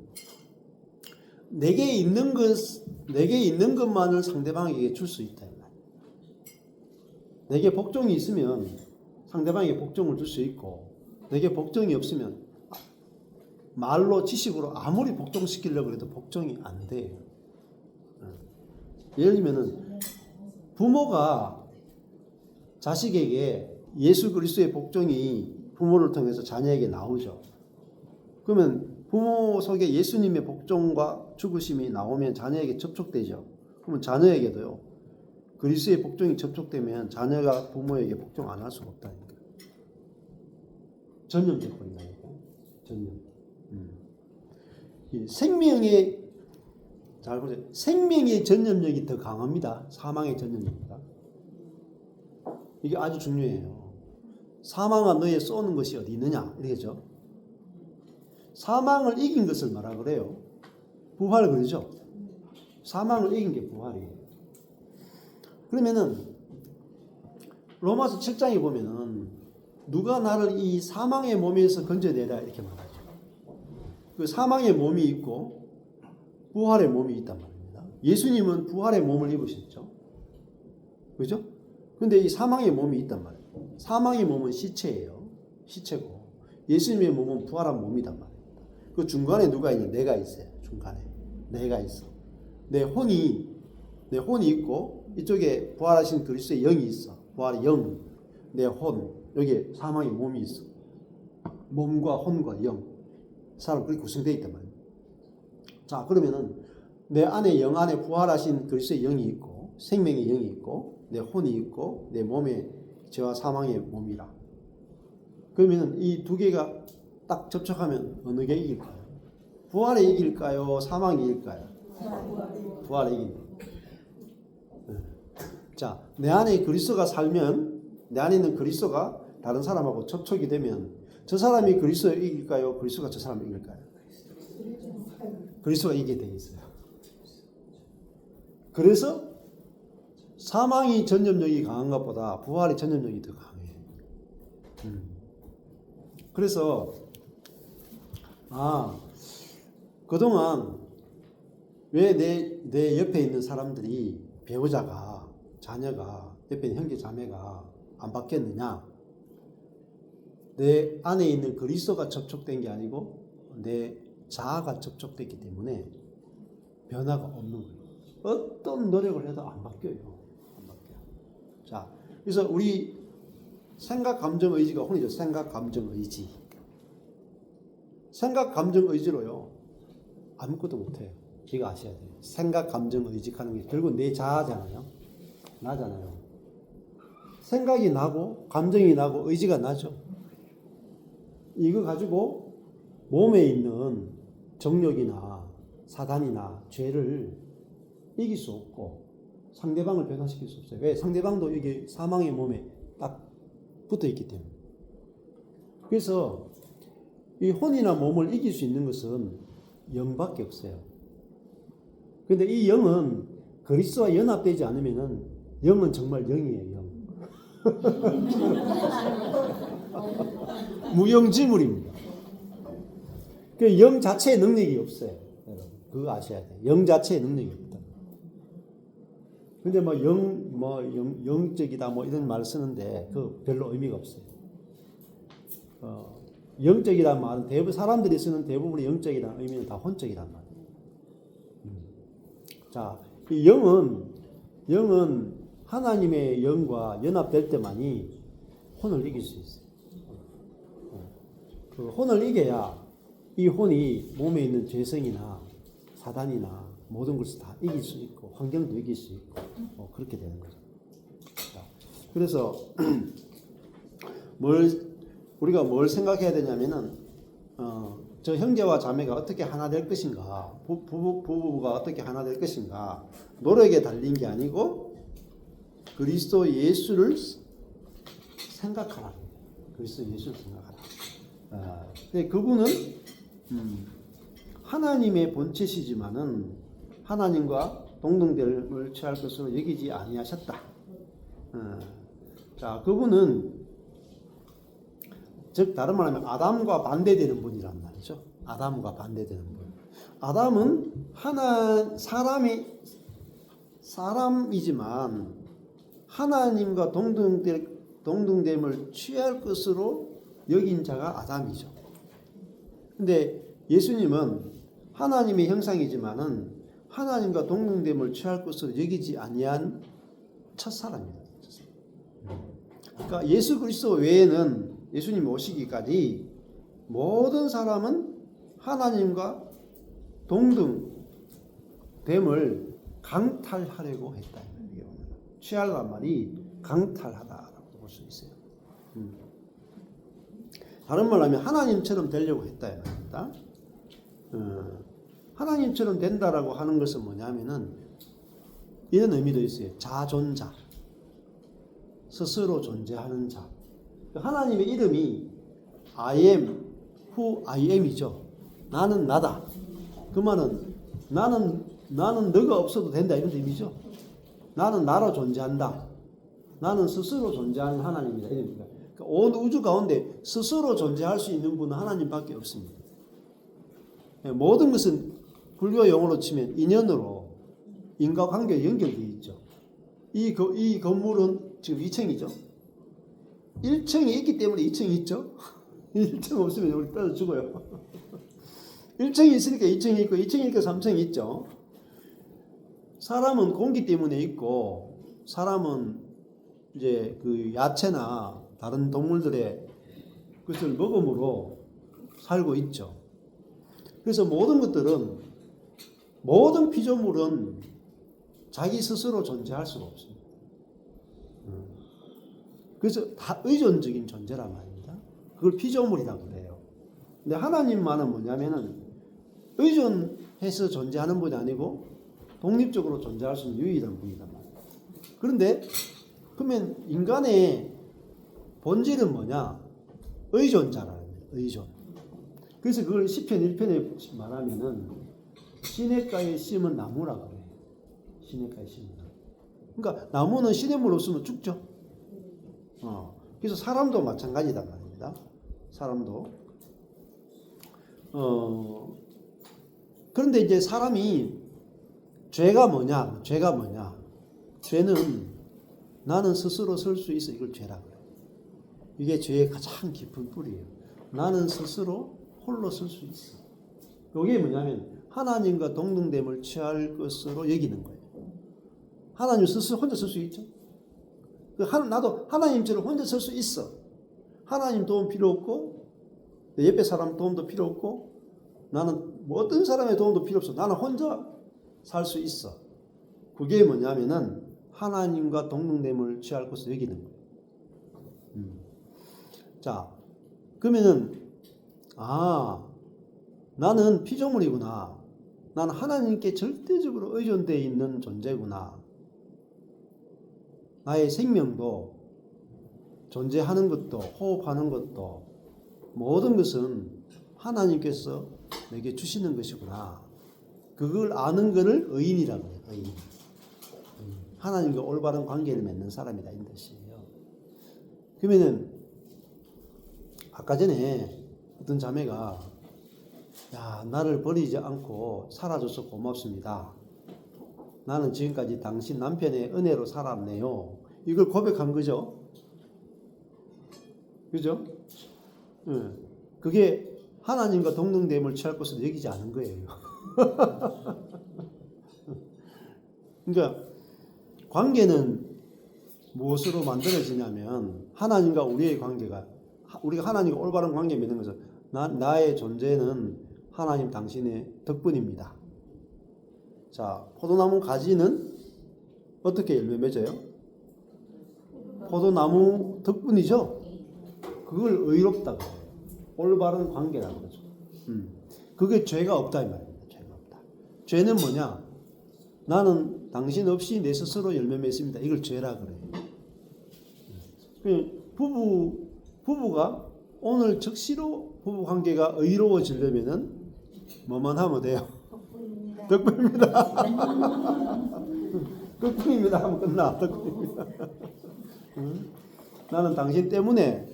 Speaker 1: 내게 있는 것만을 상대방에게 줄 수 있다. 내게 복종이 있으면 상대방에게 복종을 줄 수 있고, 내게 복종이 없으면 말로 지식으로 아무리 복종시키려고 해도 복종이 안 돼요. 예를 들면은 부모가 자식에게 예수 그리스도의 복종이 부모를 통해서 자녀에게 나오죠. 그러면 부모 속에 예수님의 복종과 죽으심이 나오면 자녀에게 접촉되죠. 그러면 자녀에게도요. 그리스도의 복종이 접촉되면 자녀가 부모에게 복종 안 할 수가 없다니까. 전염돼 버린다니까. 전염. 생명의 잘 보세요. 생명의 전염력이 더 강합니다. 사망의 전염력보다. 이게 아주 중요해요. 사망아 너에 쏘는 것이 어디 있느냐 이러죠. 사망을 이긴 것을 말하 그래요. 부활을 그러죠. 사망을 이긴 게 부활이에요. 그러면은 로마서 7장에 보면은 누가 나를 이 사망의 몸에서 건져내라 이렇게 말하죠. 그 사망의 몸이 있고 부활의 몸이 있단 말입니다. 예수님은 부활의 몸을 입으셨죠. 그죠? 근데 이 사망의 몸이 있단 말이에요. 사망의 몸은 시체예요. 시체고 예수님의 몸은 부활한 몸이단 말입니다. 그 중간에 누가 있냐? 내가 있어요. 중간에 내가 있어. 내 혼이 있고 이쪽에 부활하신 그리스도의 영이 있어. 부활의 영, 내 혼, 여기에 사망의 몸이 있어. 몸과 혼과 영, 사람 그렇게 구성되어 있단 말이에요. 자, 그러면은 내 안에 영 안에 부활하신 그리스도의 영이 있고 생명의 영이 있고 내 혼이 있고 내 몸에 죄와 사망의 몸이라. 그러면은 이 두 개가 딱 접촉하면 어느 게 이길까요? 부활에 이길까요? 사망이 이길까요? 부활에 이깁니다. 자, 내 안에 그리스도가 살면 내 안에 있는 그리스도가 다른 사람하고 접촉이 되면 저 사람이 그리스도를 이길까요? 그리스도가 저 사람을 이길까요? 그리스도가 이기게 되어 있어요. 그래서 사망이 전념력이 강한 것보다 부활의 전념력이 더 강해요. 그래서 그동안 왜 내 옆에 있는 사람들이 배우자가 자녀가 옆에 있는 형제 자매가 안 바뀌었느냐? 내 안에 있는 그리스도가 접촉된 게 아니고 내 자아가 접촉됐기 때문에 변화가 없는 거예요. 어떤 노력을 해도 안 바뀌어요. 안 바뀌어요. 자, 그래서 우리 생각, 감정, 의지가 혼이죠. 생각, 감정, 의지. 생각, 감정, 의지로요. 아무것도 못해요. 이거 아셔야 돼요. 생각, 감정, 의지하는 게 결국 내 자아잖아요. 나잖아요. 생각이 나고 감정이 나고 의지가 나죠. 이거 가지고 몸에 있는 정욕이나 사단이나 죄를 이길 수 없고 상대방을 변화시킬 수 없어요. 왜? 상대방도 이게 사망의 몸에 딱 붙어 있기 때문에. 그래서 이 혼이나 몸을 이길 수 있는 것은 영밖에 없어요. 근데 이 영은 그리스도와 연합되지 않으면은 영은 정말 영이에요. 영. 무영지물입니다. 그 영 자체의 능력이 없어요. 여러분, 그거 아셔야 돼요. 영 자체의 능력이 없다. 근데 영적이다 이런 말 쓰는데 그 별로 의미가 없어요. 영적이란 말은 대부분 사람들이 쓰는 대부분의 영적이라는 의미는 다 혼적이란 말이에요. 자, 이 영은 하나님의 영과 연합될 때만이 혼을 이길 수 있어요. 그 혼을 이겨야 이 혼이 몸에 있는 죄성이나 사단이나 모든 것을 다 이길 수 있고 환경도 이길 수 있고 그렇게 되는 거죠. 자, 그래서 우리가 뭘 생각해야 되냐면은 저 형제와 자매가 어떻게 하나 될 것인가, 부부가 어떻게 하나 될 것인가 노력에 달린 게 아니고 그리스도 예수를 생각하라. 그리스도 예수를 생각하라. 근데 그분은 하나님의 본체시지만은 하나님과 동등됨을 취할 것으로 여기지 아니하셨다. 자, 그분은 즉 다른 말하면 아담과 반대되는 분이란 말이죠. 아담과 반대되는 분. 아담은 사람이지만 하나님과 동등됨을 취할 것으로 여긴 자가 아담이죠. 근데 예수님은 하나님의 형상이지만은 하나님과 동등됨을 취할 것으로 여기지 아니한 첫사람입니다. 그러니까 예수 그리스도 외에는 예수님 오시기까지 모든 사람은 하나님과 동등됨을 강탈하려고 했다. 취하란 말이 강탈하다라고 볼 수 있어요. 다른 말로 하면 하나님처럼 되려고 했다. 하나님처럼 된다라고 하는 것은 뭐냐면은 이런 의미도 있어요. 자존자, 스스로 존재하는 자. 하나님의 이름이 I am who I am이죠. 나는 나다. 그 말은 나는 너가 없어도 된다 이런 의미죠. 나는 나로 존재한다. 나는 스스로 존재하는 하나님이다. 이럽니다. 그러니까 온 우주 가운데 스스로 존재할 수 있는 분은 하나님밖에 없습니다. 모든 것은 불교 용어로 치면 인연으로 인과관계에 연결되어 있죠. 이 건물은 지금 2층이죠. 1층이 있기 때문에 2층이 있죠. 1층 없으면 우리 떨어져 죽어요. 1층이 있으니까 2층이 있고 2층이 있으니까 3층이 있죠. 사람은 공기 때문에 있고 사람은 이제 그 야채나 다른 동물들의 것을 먹음으로 살고 있죠. 그래서 모든 것들은 모든 피조물은 자기 스스로 존재할 수가 없습니다. 그래서 다 의존적인 존재란 말입니다. 그걸 피조물이라고 그래요. 근데 하나님만은 뭐냐면은 의존해서 존재하는 분이 아니고 독립적으로 존재할 수 있는 유일한 분이란 말이에요. 그런데 그러면 인간의 본질은 뭐냐? 의존자라는 거예요. 의존. 그래서 그걸 시편 1편에 말하면은 시냇가에 심은 나무라고 그래요. 시냇가에 심은 나무. 그러니까 나무는 시냇물 없으면 죽죠. 그래서 사람도 마찬가지다 말입니다. 사람도. 그런데 이제 사람이 죄가 뭐냐? 죄가 뭐냐? 죄는 나는 스스로 설 수 있어. 이걸 죄라고 해요. 이게 죄의 가장 깊은 뿌리예요. 나는 스스로 홀로 설 수 있어. 이게 뭐냐면 하나님과 동등됨을 취할 것으로 여기는 거예요. 하나님 스스로 혼자 설 수 있죠. 나도 하나님처럼 혼자 설 수 있어. 하나님 도움 필요 없고 내 옆에 사람 도움도 필요 없고 나는 뭐 어떤 사람의 도움도 필요 없어. 나는 혼자 살 수 있어. 그게 뭐냐면은 하나님과 동등됨을 취할 것으로 여기는 거예요. 자, 그러면은 나는 피조물이구나. 나는 하나님께 절대적으로 의존되어 있는 존재구나. 나의 생명도 존재하는 것도 호흡하는 것도 모든 것은 하나님께서 내게 주시는 것이구나. 그걸 아는 것을 의인이라고 해요. 의인. 하나님과 올바른 관계를 맺는 사람이다. 이 뜻이에요. 그러면은 아까 전에 어떤 자매가 나를 버리지 않고 살아줘서 고맙습니다. 나는 지금까지 당신 남편의 은혜로 살았네요. 이걸 고백한 거죠. 그죠? 그게 하나님과 동등됨을 취할 것으로 여기지 않은 거예요. 그러니까 관계는 무엇으로 만들어지냐면 하나님과 우리의 관계가 우리가 하나님과 올바른 관계 맺는 것은 나의 존재는 하나님 당신의 덕분입니다. 자, 포도나무 가지는 어떻게 열매 맺어요? 포도나무 덕분이죠. 그걸 의롭다고 해요. 올바른 관계라는 거죠. 그게 죄가 없다 이 말입니다. 죄가 없다. 죄는 뭐냐? 나는 당신 없이 내 스스로 열매 맺습니다. 이걸 죄라 그래요. 부부가 오늘 즉시로 부부 관계가 의로워지려면은 뭐만 하면 돼요? 덕분입니다. 덕분입니다 하면 끝나. 덕분입니다. 나는 당신 때문에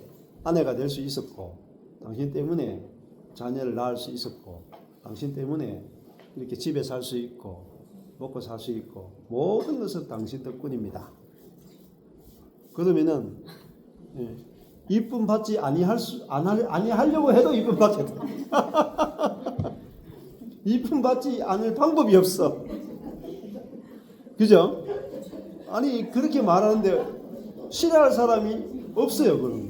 Speaker 1: 아내가 될 수 있었고 당신 때문에 자녀를 낳을 수 있었고 당신 때문에 이렇게 집에 살 수 있고 먹고 살 수 있고 모든 것은 당신 덕분입니다. 그러면은 이쁨 받지 아니하려고 해도 이쁨 받게 돼. 이쁨 받지 않을 방법이 없어. 그죠? 아니 그렇게 말하는데 싫어할 사람이 없어요. 그런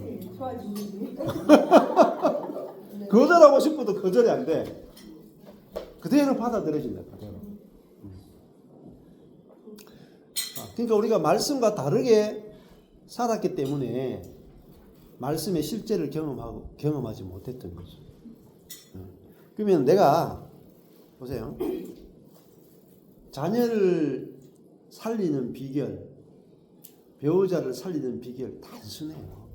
Speaker 1: 거절하고 싶어도 거절이 안 돼. 그대로 받아들여진다. 그대로. 그러니까 우리가 말씀과 다르게 살았기 때문에 말씀의 실제를 경험하지 못했던 거죠. 그러면 내가 보세요. 자녀를 살리는 비결, 배우자를 살리는 비결 단순해요.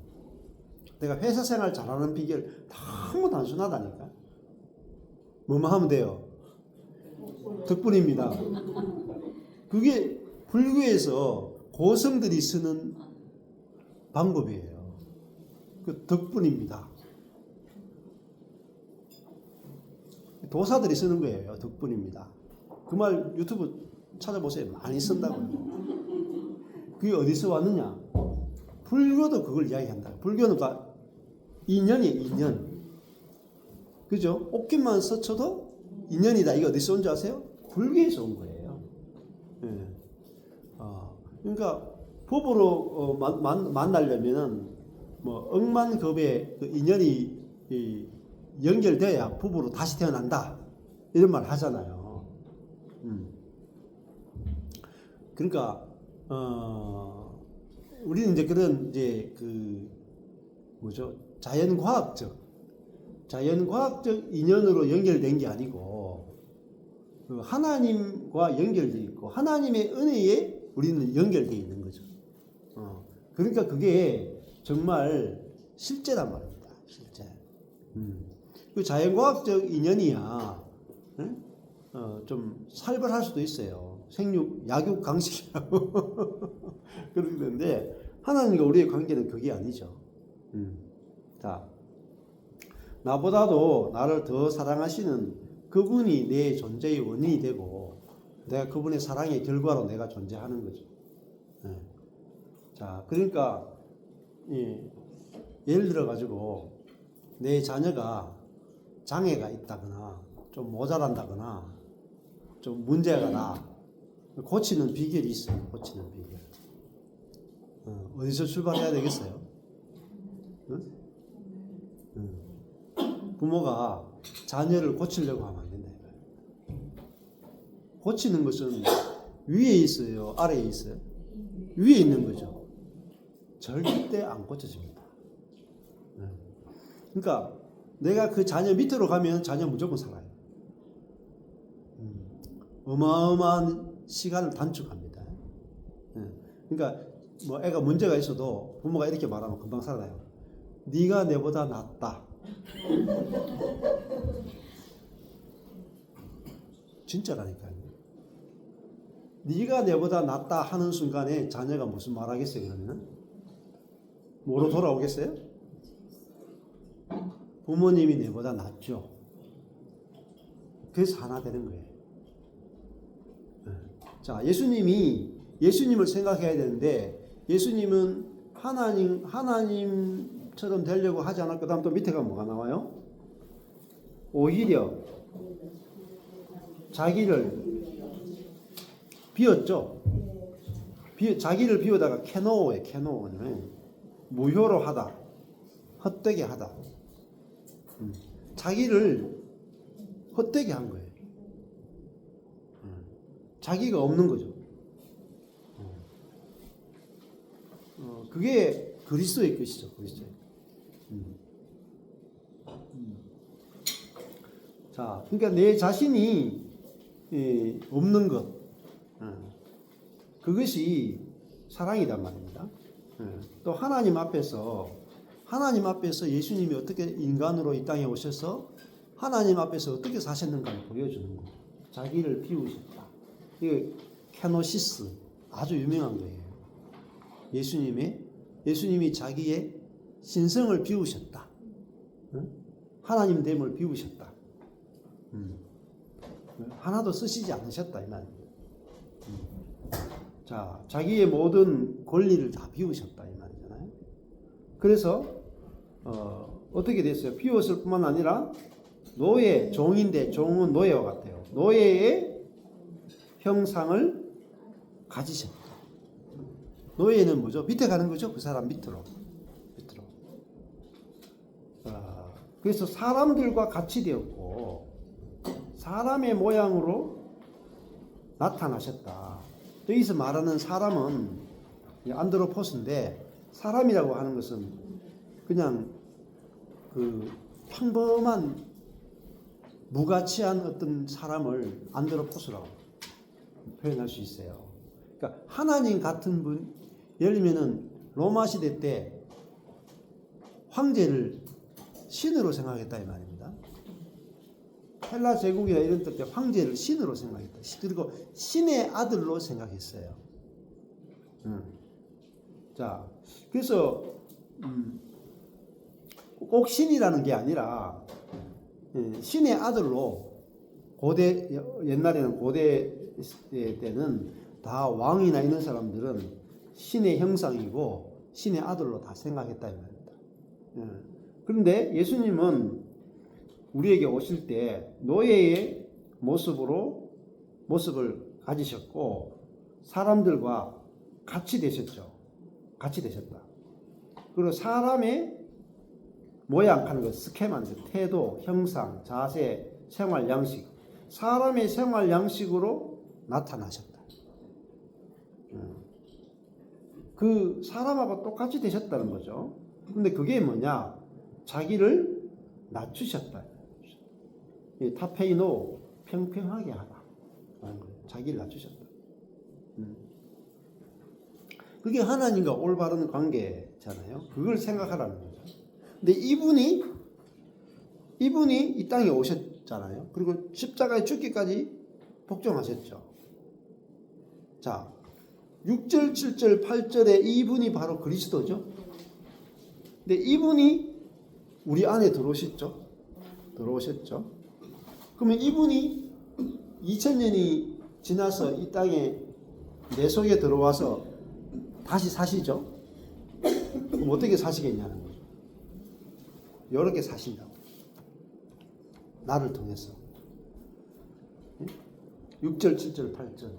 Speaker 1: 내가 회사 생활 잘하는 비결 너무 단순하다니까. 뭐만 하면 돼요? 덕분입니다. 그게 불교에서 고성들이 쓰는 방법이에요. 그 덕분입니다. 도사들이 쓰는 거예요. 덕분입니다. 그 말 유튜브 찾아보세요. 많이 쓴다고요. 그게 어디서 왔느냐? 불교도 그걸 이야기한다. 불교는 다 인연이에요. 인연. 그죠? 옷깃만 스쳐도 인연이다. 이게 어디서 온 줄 아세요? 불교에서 온 거예요. 예. 그러니까 법으로 만나려면은 뭐 억만급의 그 인연이 연결돼야 부부로 다시 태어난다 이런 말 하잖아요. 그러니까 우리는 이제 그런 이제 그 뭐죠 자연과학적 인연으로 연결된 게 아니고 그 하나님과 연결돼 있고 하나님의 은혜에 우리는 연결돼 있는 거죠. 그러니까 그게 정말 실제란 말입니다. 실제. 그 자연과학적 인연이야. 좀 살벌할 수도 있어요. 생육, 약육, 강식이라고 그러는데 하나님과 우리의 관계는 그게 아니죠. 자, 나보다도 나를 더 사랑하시는 그분이 내 존재의 원인이 되고 내가 그분의 사랑의 결과로 내가 존재하는 거죠. 자, 그러니까 예를 들어 가지고 내 자녀가 장애가 있다거나 좀 모자란다거나 좀 문제가 나 고치는 비결이 있어요. 고치는 비결. 어디서 출발해야 되겠어요? 부모가 자녀를 고치려고 하면 안 된다. 고치는 것은 위에 있어요? 아래에 있어요? 위에 있는 거죠. 절대 안 고쳐집니다. 그러니까 내가 그 자녀 밑으로 가면 자녀 무조건 살아요. 어마어마한 시간을 단축합니다. 그러니까 뭐 애가 문제가 있어도 부모가 이렇게 말하면 금방 살아나요. 네가 내보다 낫다. 진짜라니까요. 네가 내보다 낫다 하는 순간에 자녀가 무슨 말하겠어요? 그러면은 뭐로 돌아오겠어요? 부모님이 내보다 낫죠. 그래서 하나 되는 거예요. 자, 예수님을 생각해야 되는데 예수님은 하나님처럼 되려고 하지 않았고 그다음 또 밑에 가면 뭐가 나와요? 오히려 자기를 비웠죠. 자기를 비우다가 케노는 무효로 하다, 헛되게 하다. 자기를 헛되게 한 거예요. 자기가 없는 거죠. 그게 그리스도의 것이죠. 그리스도의. 자, 그러니까 내 자신이 없는 것, 그것이 사랑이란 말입니다. 또 하나님 앞에서 예수님이 어떻게 인간으로 이 땅에 오셔서 하나님 앞에서 어떻게 사셨는가를 보여주는 거. 자기를 비우셨다. 이게 케노시스 아주 유명한 거예요. 예수님이 자기의 신성을 비우셨다. 하나님됨을 비우셨다. 하나도 쓰시지 않으셨다 이 말이에요. 자, 자기의 모든 권리를 다 비우셨다 이 말이잖아요. 그래서 어떻게 됐어요? 비웠을 뿐만 아니라 노예, 종인데 종은 노예와 같아요. 노예의 형상을 가지셨다. 노예는 뭐죠? 밑에 가는 거죠? 그 사람 밑으로. 그래서 사람들과 같이 되었고 사람의 모양으로 나타나셨다. 여기서 말하는 사람은 안드로포스인데 사람이라고 하는 것은 그냥 그 평범한 무가치한 어떤 사람을 안드로포스라고 표현할 수 있어요. 그러니까 하나님 같은 분, 예를 들면은 로마 시대 때 황제를 신으로 생각했다 이 말입니다. 헬라 제국이나 이런 때 황제를 신으로 생각했다. 그리고 신의 아들로 생각했어요. 자, 그래서 꼭 신이라는 게 아니라 신의 아들로 고대 옛날에는 고대 때는 다 왕이나 이런 사람들은 신의 형상이고 신의 아들로 다 생각했다 이 말입니다. 그런데 예수님은 우리에게 오실 때 노예의 모습을 가지셨고 사람들과 같이 되셨죠. 같이 되셨다. 그리고 사람의 모양 하는 것, 스케마인데 태도, 형상, 자세, 생활 양식, 사람의 생활 양식으로 나타나셨다. 그 사람하고 똑같이 되셨다는 거죠. 근데 그게 뭐냐? 자기를 낮추셨다. 타페이노, 평평하게 하다. 자기를 낮추셨다. 그게 하나님과 올바른 관계잖아요. 그걸 생각하라는 거죠. 근데 이분이 이 땅에 오셨잖아요. 그리고 십자가에 죽기까지 복종하셨죠. 자, 6절, 7절, 8절에 이분이 바로 그리스도죠. 근데 이분이 우리 안에 들어오셨죠. 그러면 이분이 2000년이 지나서 이 땅에 내 속에 들어와서 다시 사시죠. 그럼 어떻게 사시겠냐는 거죠. 여러 개 사신다고. 나를 통해서. 6절, 7절, 8절.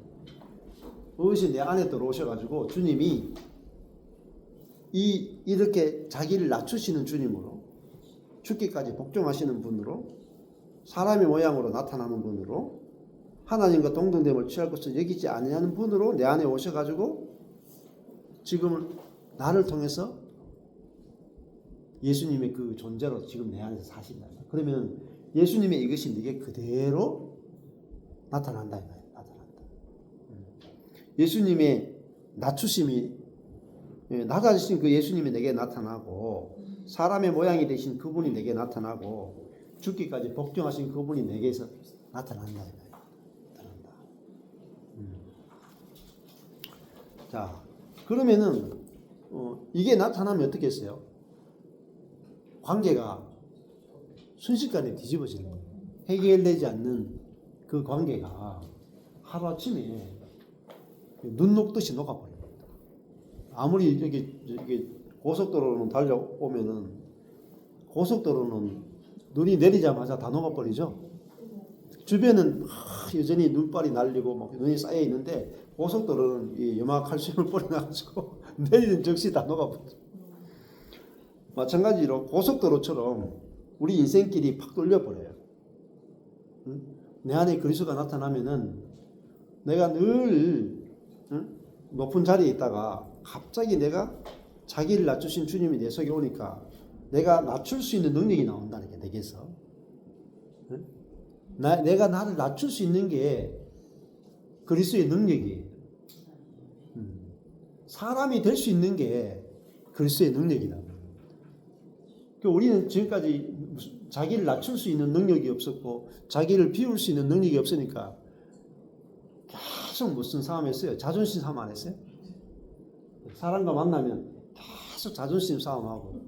Speaker 1: 그것이 내 안에 들어오셔가지고 주님이 이렇게 자기를 낮추시는 주님으로 죽기까지 복종하시는 분으로 사람의 모양으로 나타나는 분으로 하나님과 동등됨을 취할 것을 여기지 아니하는 분으로 내 안에 오셔가지고 지금 나를 통해서 예수님의 그 존재로 지금 내 안에서 사신다. 그러면 예수님의 이것이 네게 그대로 나타난다. 나타난다. 예수님의 낮추심이 낮아지신 그 예수님이 내게 나타나고 사람의 모양이 되신 그분이 내게 나타나고 죽기까지 복종하신 그분이 내게서 나타난다. 나타난다. 자, 그러면은 이게 나타나면 어떻게 했어요? 관계가 순식간에 뒤집어지는 거예요. 해결되지 않는 그 관계가 하루아침에 눈 녹듯이 녹아버립니다. 아무리 여기 고속도로는 달려오면은 고속도로는 눈이 내리자마자 다 녹아버리죠. 주변은 여전히 눈발이 날리고 막 눈이 쌓여 있는데 고속도로는 이 염화칼슘을 뿌려놔가지고 내리는 즉시 다 녹아버리죠. 마찬가지로 고속도로처럼 우리 인생길이 팍 뚫려버려요. 내 안에 그리스도가 나타나면은 내가 늘 높은 자리에 있다가 갑자기 내가 자기를 낮추신 주님이 내 속에 오니까 내가 낮출 수 있는 능력이 나온다는 게 내게서. 내가 나를 낮출 수 있는 게 그리스도의 능력이에요. 사람이 될 수 있는 게 그리스도의 능력이다. 우리는 지금까지 자기를 낮출 수 있는 능력이 없었고 자기를 비울 수 있는 능력이 없으니까 계속 무슨 싸움 했어요? 자존심 싸움 안 했어요? 사람과 만나면 계속 자존심 싸움하고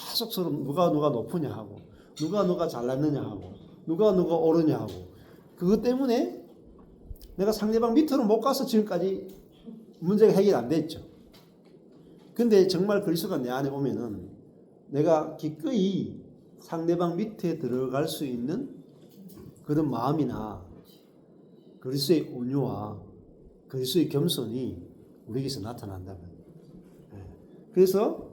Speaker 1: 계속 서로 누가 높으냐 하고 누가 잘났느냐 하고 누가 오르냐 하고 그것 때문에 내가 상대방 밑으로 못 가서 지금까지 문제가 해결 안 됐죠. 근데 정말 그리스도가 내 안에 오면은 내가 기꺼이 상대방 밑에 들어갈 수 있는 그런 마음이나 그리스도의 온유와 그리스도의 겸손이 우리에게서 나타난다면. 그래서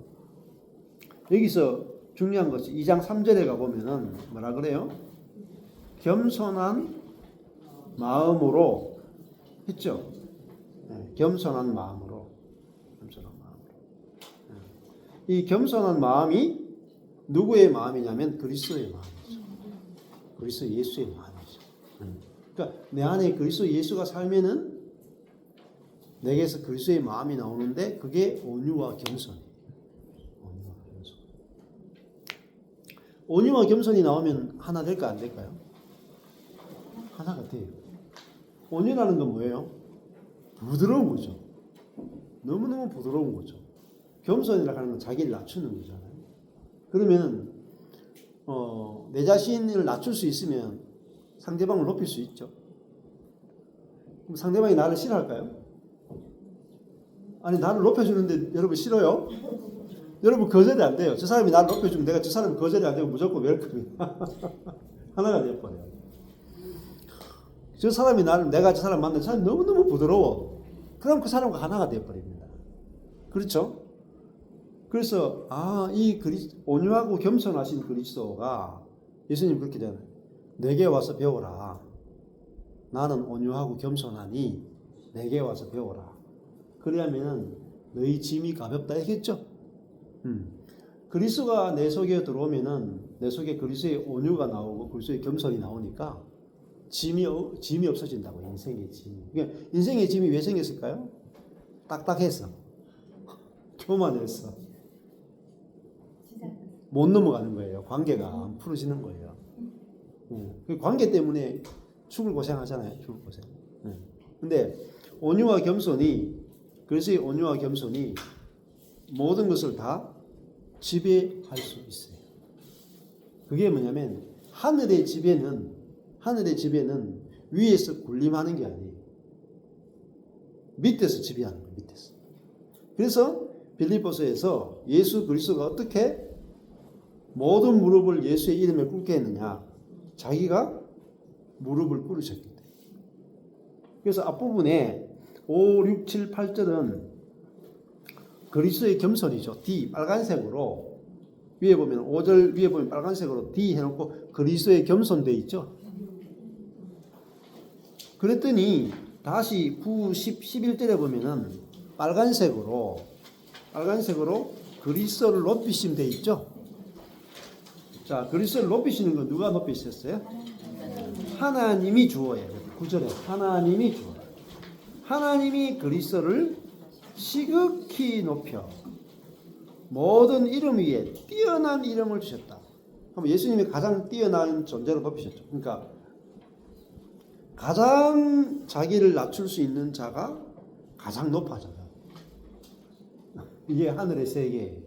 Speaker 1: 여기서 중요한 것이 2장 3절에 가보면은 뭐라 그래요? 겸손한 마음으로 했죠. 겸손한 마음으로. 이 겸손한 마음이 누구의 마음이냐면 그리스도의 마음이죠. 그리스도 예수의 마음이죠. 그러니까 내 안에 그리스도 예수가 살면은 내게서 그리스도의 마음이 나오는데 그게 온유와 겸손이에요. 온유와 겸손이 나오면 하나 될까 안 될까요? 하나가 돼요. 온유라는 건 뭐예요? 부드러운 거죠. 너무너무 부드러운 거죠. 겸손이라고 하는 건 자기를 낮추는 거잖아요. 그러면 내 자신을 낮출 수 있으면 상대방을 높일 수 있죠. 그럼 상대방이 나를 싫어할까요? 아니 나를 높여주는데 여러분 싫어요? 여러분 거절이 안 돼요. 저 사람이 나를 높여주면 내가 저 사람이 거절이 안 되면 무조건 웰컴이야. 하나가 되어버려요. 저 사람이 내가 저 사람 만나는 사람이 너무너무 부드러워. 그럼 그 사람과 하나가 되어버립니다. 그렇죠? 그래서 이 온유하고 겸손하신 그리스도가 예수님 그렇게 되잖아요. 내게 와서 배워라. 나는 온유하고 겸손하니 내게 와서 배워라. 그래야면 너희 짐이 가볍다 했겠죠. 그리스도가 내 속에 들어오면은 내 속에 그리스도의 온유가 나오고 그리스도의 겸손이 나오니까 짐이 없어진다고. 인생의 짐이. 그러니까 인생의 짐이 왜 생겼을까요? 딱딱해서 교만해서 못 넘어가는 거예요. 관계가 안 풀어지는 거예요. 그 관계 때문에 죽을 고생하잖아요. 죽을 고생. 근데 온유와 겸손이 그래서 온유와 겸손이 모든 것을 다 지배할 수 있어요. 그게 뭐냐면 하늘의 지배는 위에서 군림하는 게 아니에요. 밑에서 지배하는 거예요. 밑에서. 그래서 빌립보서에서 예수 그리스도가 어떻게 모든 무릎을 예수의 이름에 꿇게 했느냐. 자기가 무릎을 꿇으셨기 때문에. 그래서 앞부분에 5, 6, 7, 8절은 그리스도의 겸손이죠. D 빨간색으로 위에 보면 5절 위에 보면 빨간색으로 D 해놓고 그리스도의 겸손 돼 있죠. 그랬더니 다시 9, 10, 11절에 보면은 빨간색으로 그리스도를 높이심 돼 있죠. 자, 그리스도를 높이시는 건 누가 높이셨어요? 하나님이 주어예요. 9절에 하나님이 주어. 하나님이 그리스도를 시극히 높여 모든 이름 위에 뛰어난 이름을 주셨다. 그럼 예수님이 가장 뛰어난 존재로 높이셨죠. 그러니까 가장 자기를 낮출 수 있는 자가 가장 높아져요. 이게 하늘의 세계예요.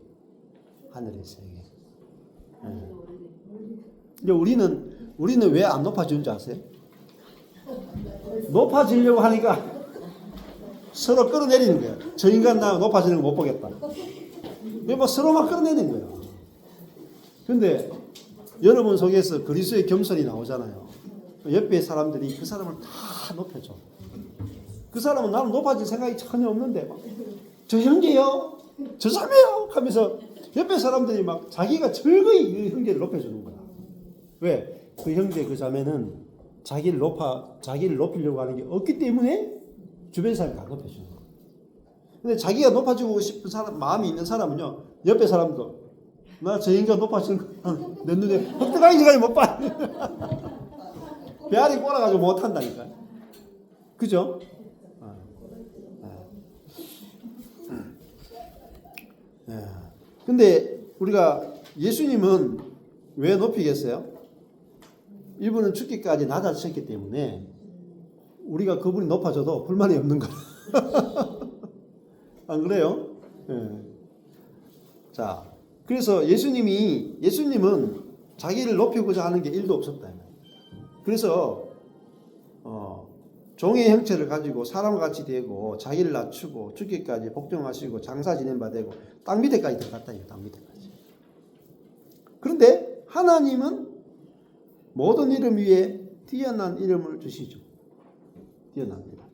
Speaker 1: 하늘의 세계. 이제 우리는 왜 안 높아지는 줄 아세요? 높아지려고 하니까 서로 끌어내리는 거야. 저 인간 나 높아지는 거 못 보겠다. 뭐 서로만 끌어내는 거야. 근데 여러분 속에서 그리스도의 겸손이 나오잖아요. 옆에 사람들이 그 사람을 다 높여줘. 그 사람은 나는 높아질 생각이 전혀 없는데 저 형제요, 저 자매요 하면서 옆에 사람들이 막 자기가 즐거이 그 형제를 높여주는 거야. 왜? 그 형제 그 자매는 자기를 높이려고 하는 게 없기 때문에 주변 사람이 다 높여주는 거야. 근데 자기가 높아지고 싶은 사람, 마음이 있는 사람은요, 옆에 사람도 나 저 인간 높아지는 거 내 눈에 헛떡하기 전까지 못 봐. 배알이 꼬라가지고 못 한다니까. 그죠? 근데 우리가 예수님은 왜 높이겠어요? 이분은 죽기까지 낮아지셨기 때문에 우리가 그분이 높아져도 불만이 없는 거야. 안 그래요? 네. 자, 그래서 예수님은 자기를 높이고자 하는 게 1도 없었다. 그래서 종의 형체를 가지고 사람과 같이 되고 자기를 낮추고 죽기까지 복종하시고 장사 지낸 바 되고 땅 밑에까지 들어갔다. 땅 밑에까지. 그런데 하나님은 모든 이름 위에 뛰어난 이름을 주시죠. 뛰어납니다.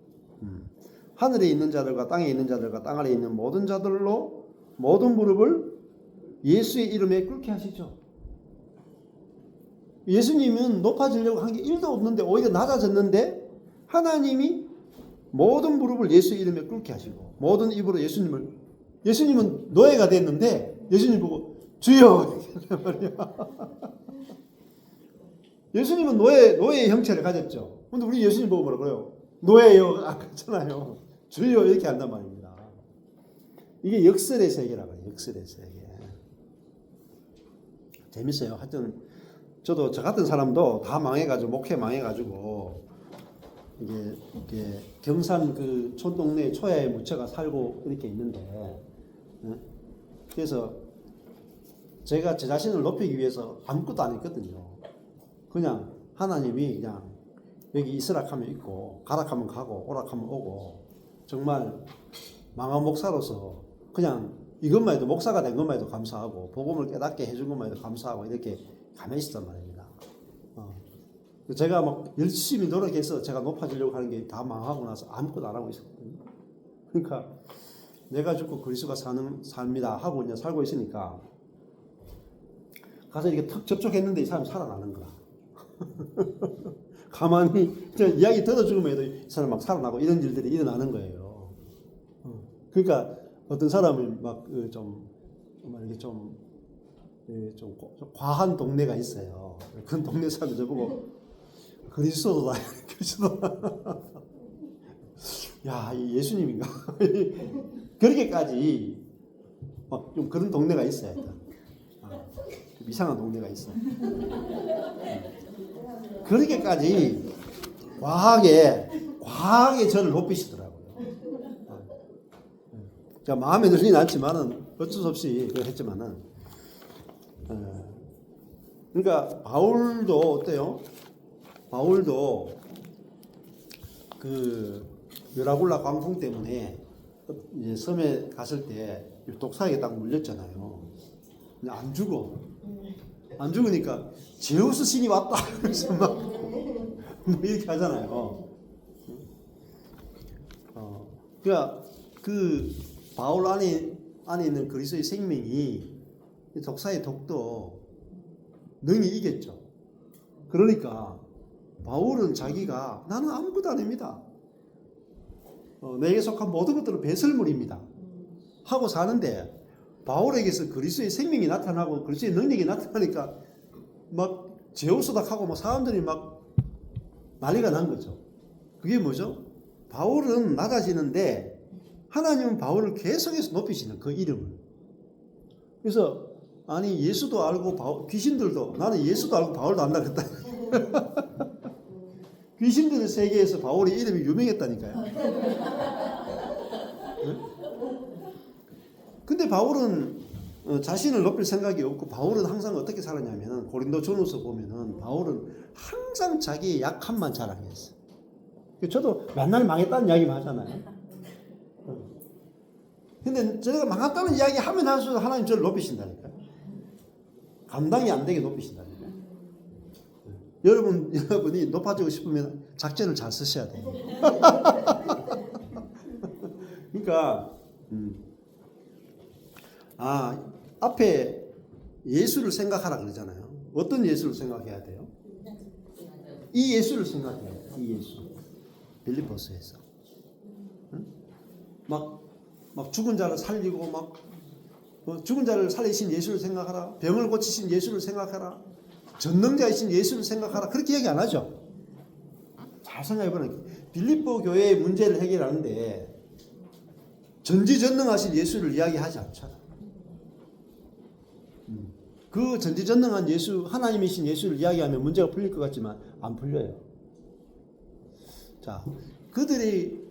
Speaker 1: 하늘에 있는 자들과 땅에 있는 자들과 땅 아래 있는 모든 자들로 모든 무릎을 예수의 이름에 꿇게 하시죠. 예수님은 높아지려고 한 게 1도 없는데 오히려 낮아졌는데 하나님이 모든 무릎을 예수의 이름에 꿇게 하시고 모든 입으로 예수님은 노예가 됐는데 예수님 보고 주여 예수님은 노예의 형체를 가졌죠. 근데 우리 예수님 보고 뭐라 그래요? 노예요. 그렇잖아요. 주여 이렇게 한단 말입니다. 이게 역설의 세계라고 해요. 역설의 세계. 재밌어요. 하여튼 저도 저 같은 사람도 다 망해가지고 목회 망해가지고 이게 경산 그 촌동네 초야의 무처가 살고 이렇게 있는데, 그래서 제가 제 자신을 높이기 위해서 아무것도 안 했거든요. 그냥 하나님이 그냥 여기 있으라 하면 있고, 가라 하면 가고, 오라 하면 오고, 정말 망한 목사로서 그냥 이것만 해도, 목사가 된 것만 해도 감사하고, 복음을 깨닫게 해준 것만 해도 감사하고, 이렇게 가만히 있었단 말입니다. 제가 막 열심히 노력해서 제가 높아지려고 하는 게 다 망하고 나서 아무것도 안 하고 있었거든요. 그러니까 내가 죽고 그리스도가 사는 삶이다 하고 이제 살고 있으니까 가서 이렇게 턱 접촉했는데 이 사람이 살아나는 거야. 가만히 이야기 들어주면 해도 이 사람 막 살아나고 이런 일들이 일어나는 거예요. 그러니까 어떤 사람은 막좀 이렇게 좀 과한 동네가 있어요. 그런 동네 사람들 저보고 그리스도다. 야, 이 예수님인가? 그렇게까지 막 좀 그런 동네가 있어요. 좀 이상한 동네가 있어요. 그렇게까지 과하게 저를 높이시더라고요. 제가 마음에 들진 않지만은 어쩔 수 없이 했지만은, 그러니까 바울도 어때요? 바울도 그 요라굴라 광풍 때문에 이제 섬에 갔을 때 독사에게 딱 물렸잖아요. 근데 안 죽으니까 제우스 신이 왔다 그래서 막 이렇게 하잖아요. 그러니까 그 바울 안에 있는 그리스도의 생명이 독사의 독도 능히 이겼죠. 그러니까 바울은 자기가 나는 아무것도 아닙니다. 내게 속한 모든 것들은 배설물입니다. 하고 사는데 바울에게서 그리스도의 생명이 나타나고 그리스도의 능력이 나타나니까 막 제우스닥하고 막 사람들이 막 난리가 난 거죠. 그게 뭐죠? 바울은 낮아지는데 하나님은 바울을 계속해서 높이시는 그 이름을. 그래서 아니 예수도 알고 귀신들도 나는 예수도 알고 바울도 안다 그랬다. 귀신들의 세계에서 바울의 이름이 유명했다니까요. 근데 바울은 자신을 높일 생각이 없고 바울은 항상 어떻게 살았냐면 고린도전후서 보면은 바울은 항상 자기의 약함만 자랑했어요. 저도 맨날 망했다는 이야기만 하잖아요. 근데 제가 망했다는 이야기 하면 할수록 하나님 저를 높이신다니까요. 감당이 안 되게 높이신다니까요. 여러분이 높아지고 싶으면 작전을 잘 쓰셔야 돼요. 그러니까 앞에 예수를 생각하라 그러잖아요. 어떤 예수를 생각해야 돼요? 이 예수를 생각해야 돼요. 이 예수. 빌립보서에서. 막 죽은 자를 살리고 죽은 자를 살리신 예수를 생각하라. 병을 고치신 예수를 생각하라. 전능자이신 예수를 생각하라. 그렇게 얘기 안 하죠. 잘 생각해보면 빌립보 교회의 문제를 해결하는데 전지전능하신 예수를 이야기하지 않잖아. 그 전지전능한 예수, 하나님이신 예수를 이야기하면 문제가 풀릴 것 같지만 안 풀려요. 자, 그들이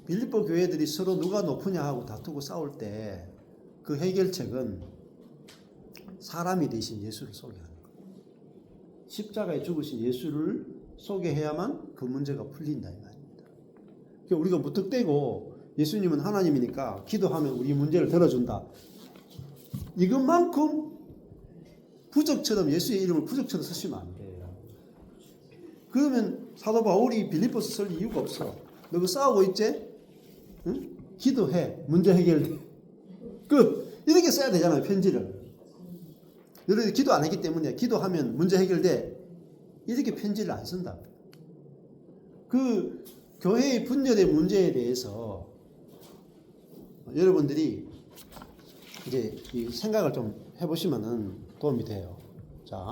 Speaker 1: 빌립보 교회들이 서로 누가 높으냐 하고 다투고 싸울 때 그 해결책은 사람이 되신 예수를 소개하는 거예요. 십자가에 죽으신 예수를 소개해야만 그 문제가 풀린다 이 말입니다. 그러니까 우리가 무턱대고 예수님은 하나님이니까 기도하면 우리 문제를 들어준다. 이것만큼 부적처럼 예수의 이름을 부적처럼 쓰시면 안 돼요. 그러면 사도 바울이 빌립보서 쓸 이유가 없어. 너 그 싸우고 있지? 응? 기도해. 문제 해결돼. 끝. 이렇게 써야 되잖아요. 편지를. 너희들 기도 안 했기 때문에 기도하면 문제 해결돼. 이렇게 편지를 안 쓴다. 그 교회의 분열의 문제에 대해서 여러분들이 이제 이 생각을 좀 해보시면은 도움이 돼요.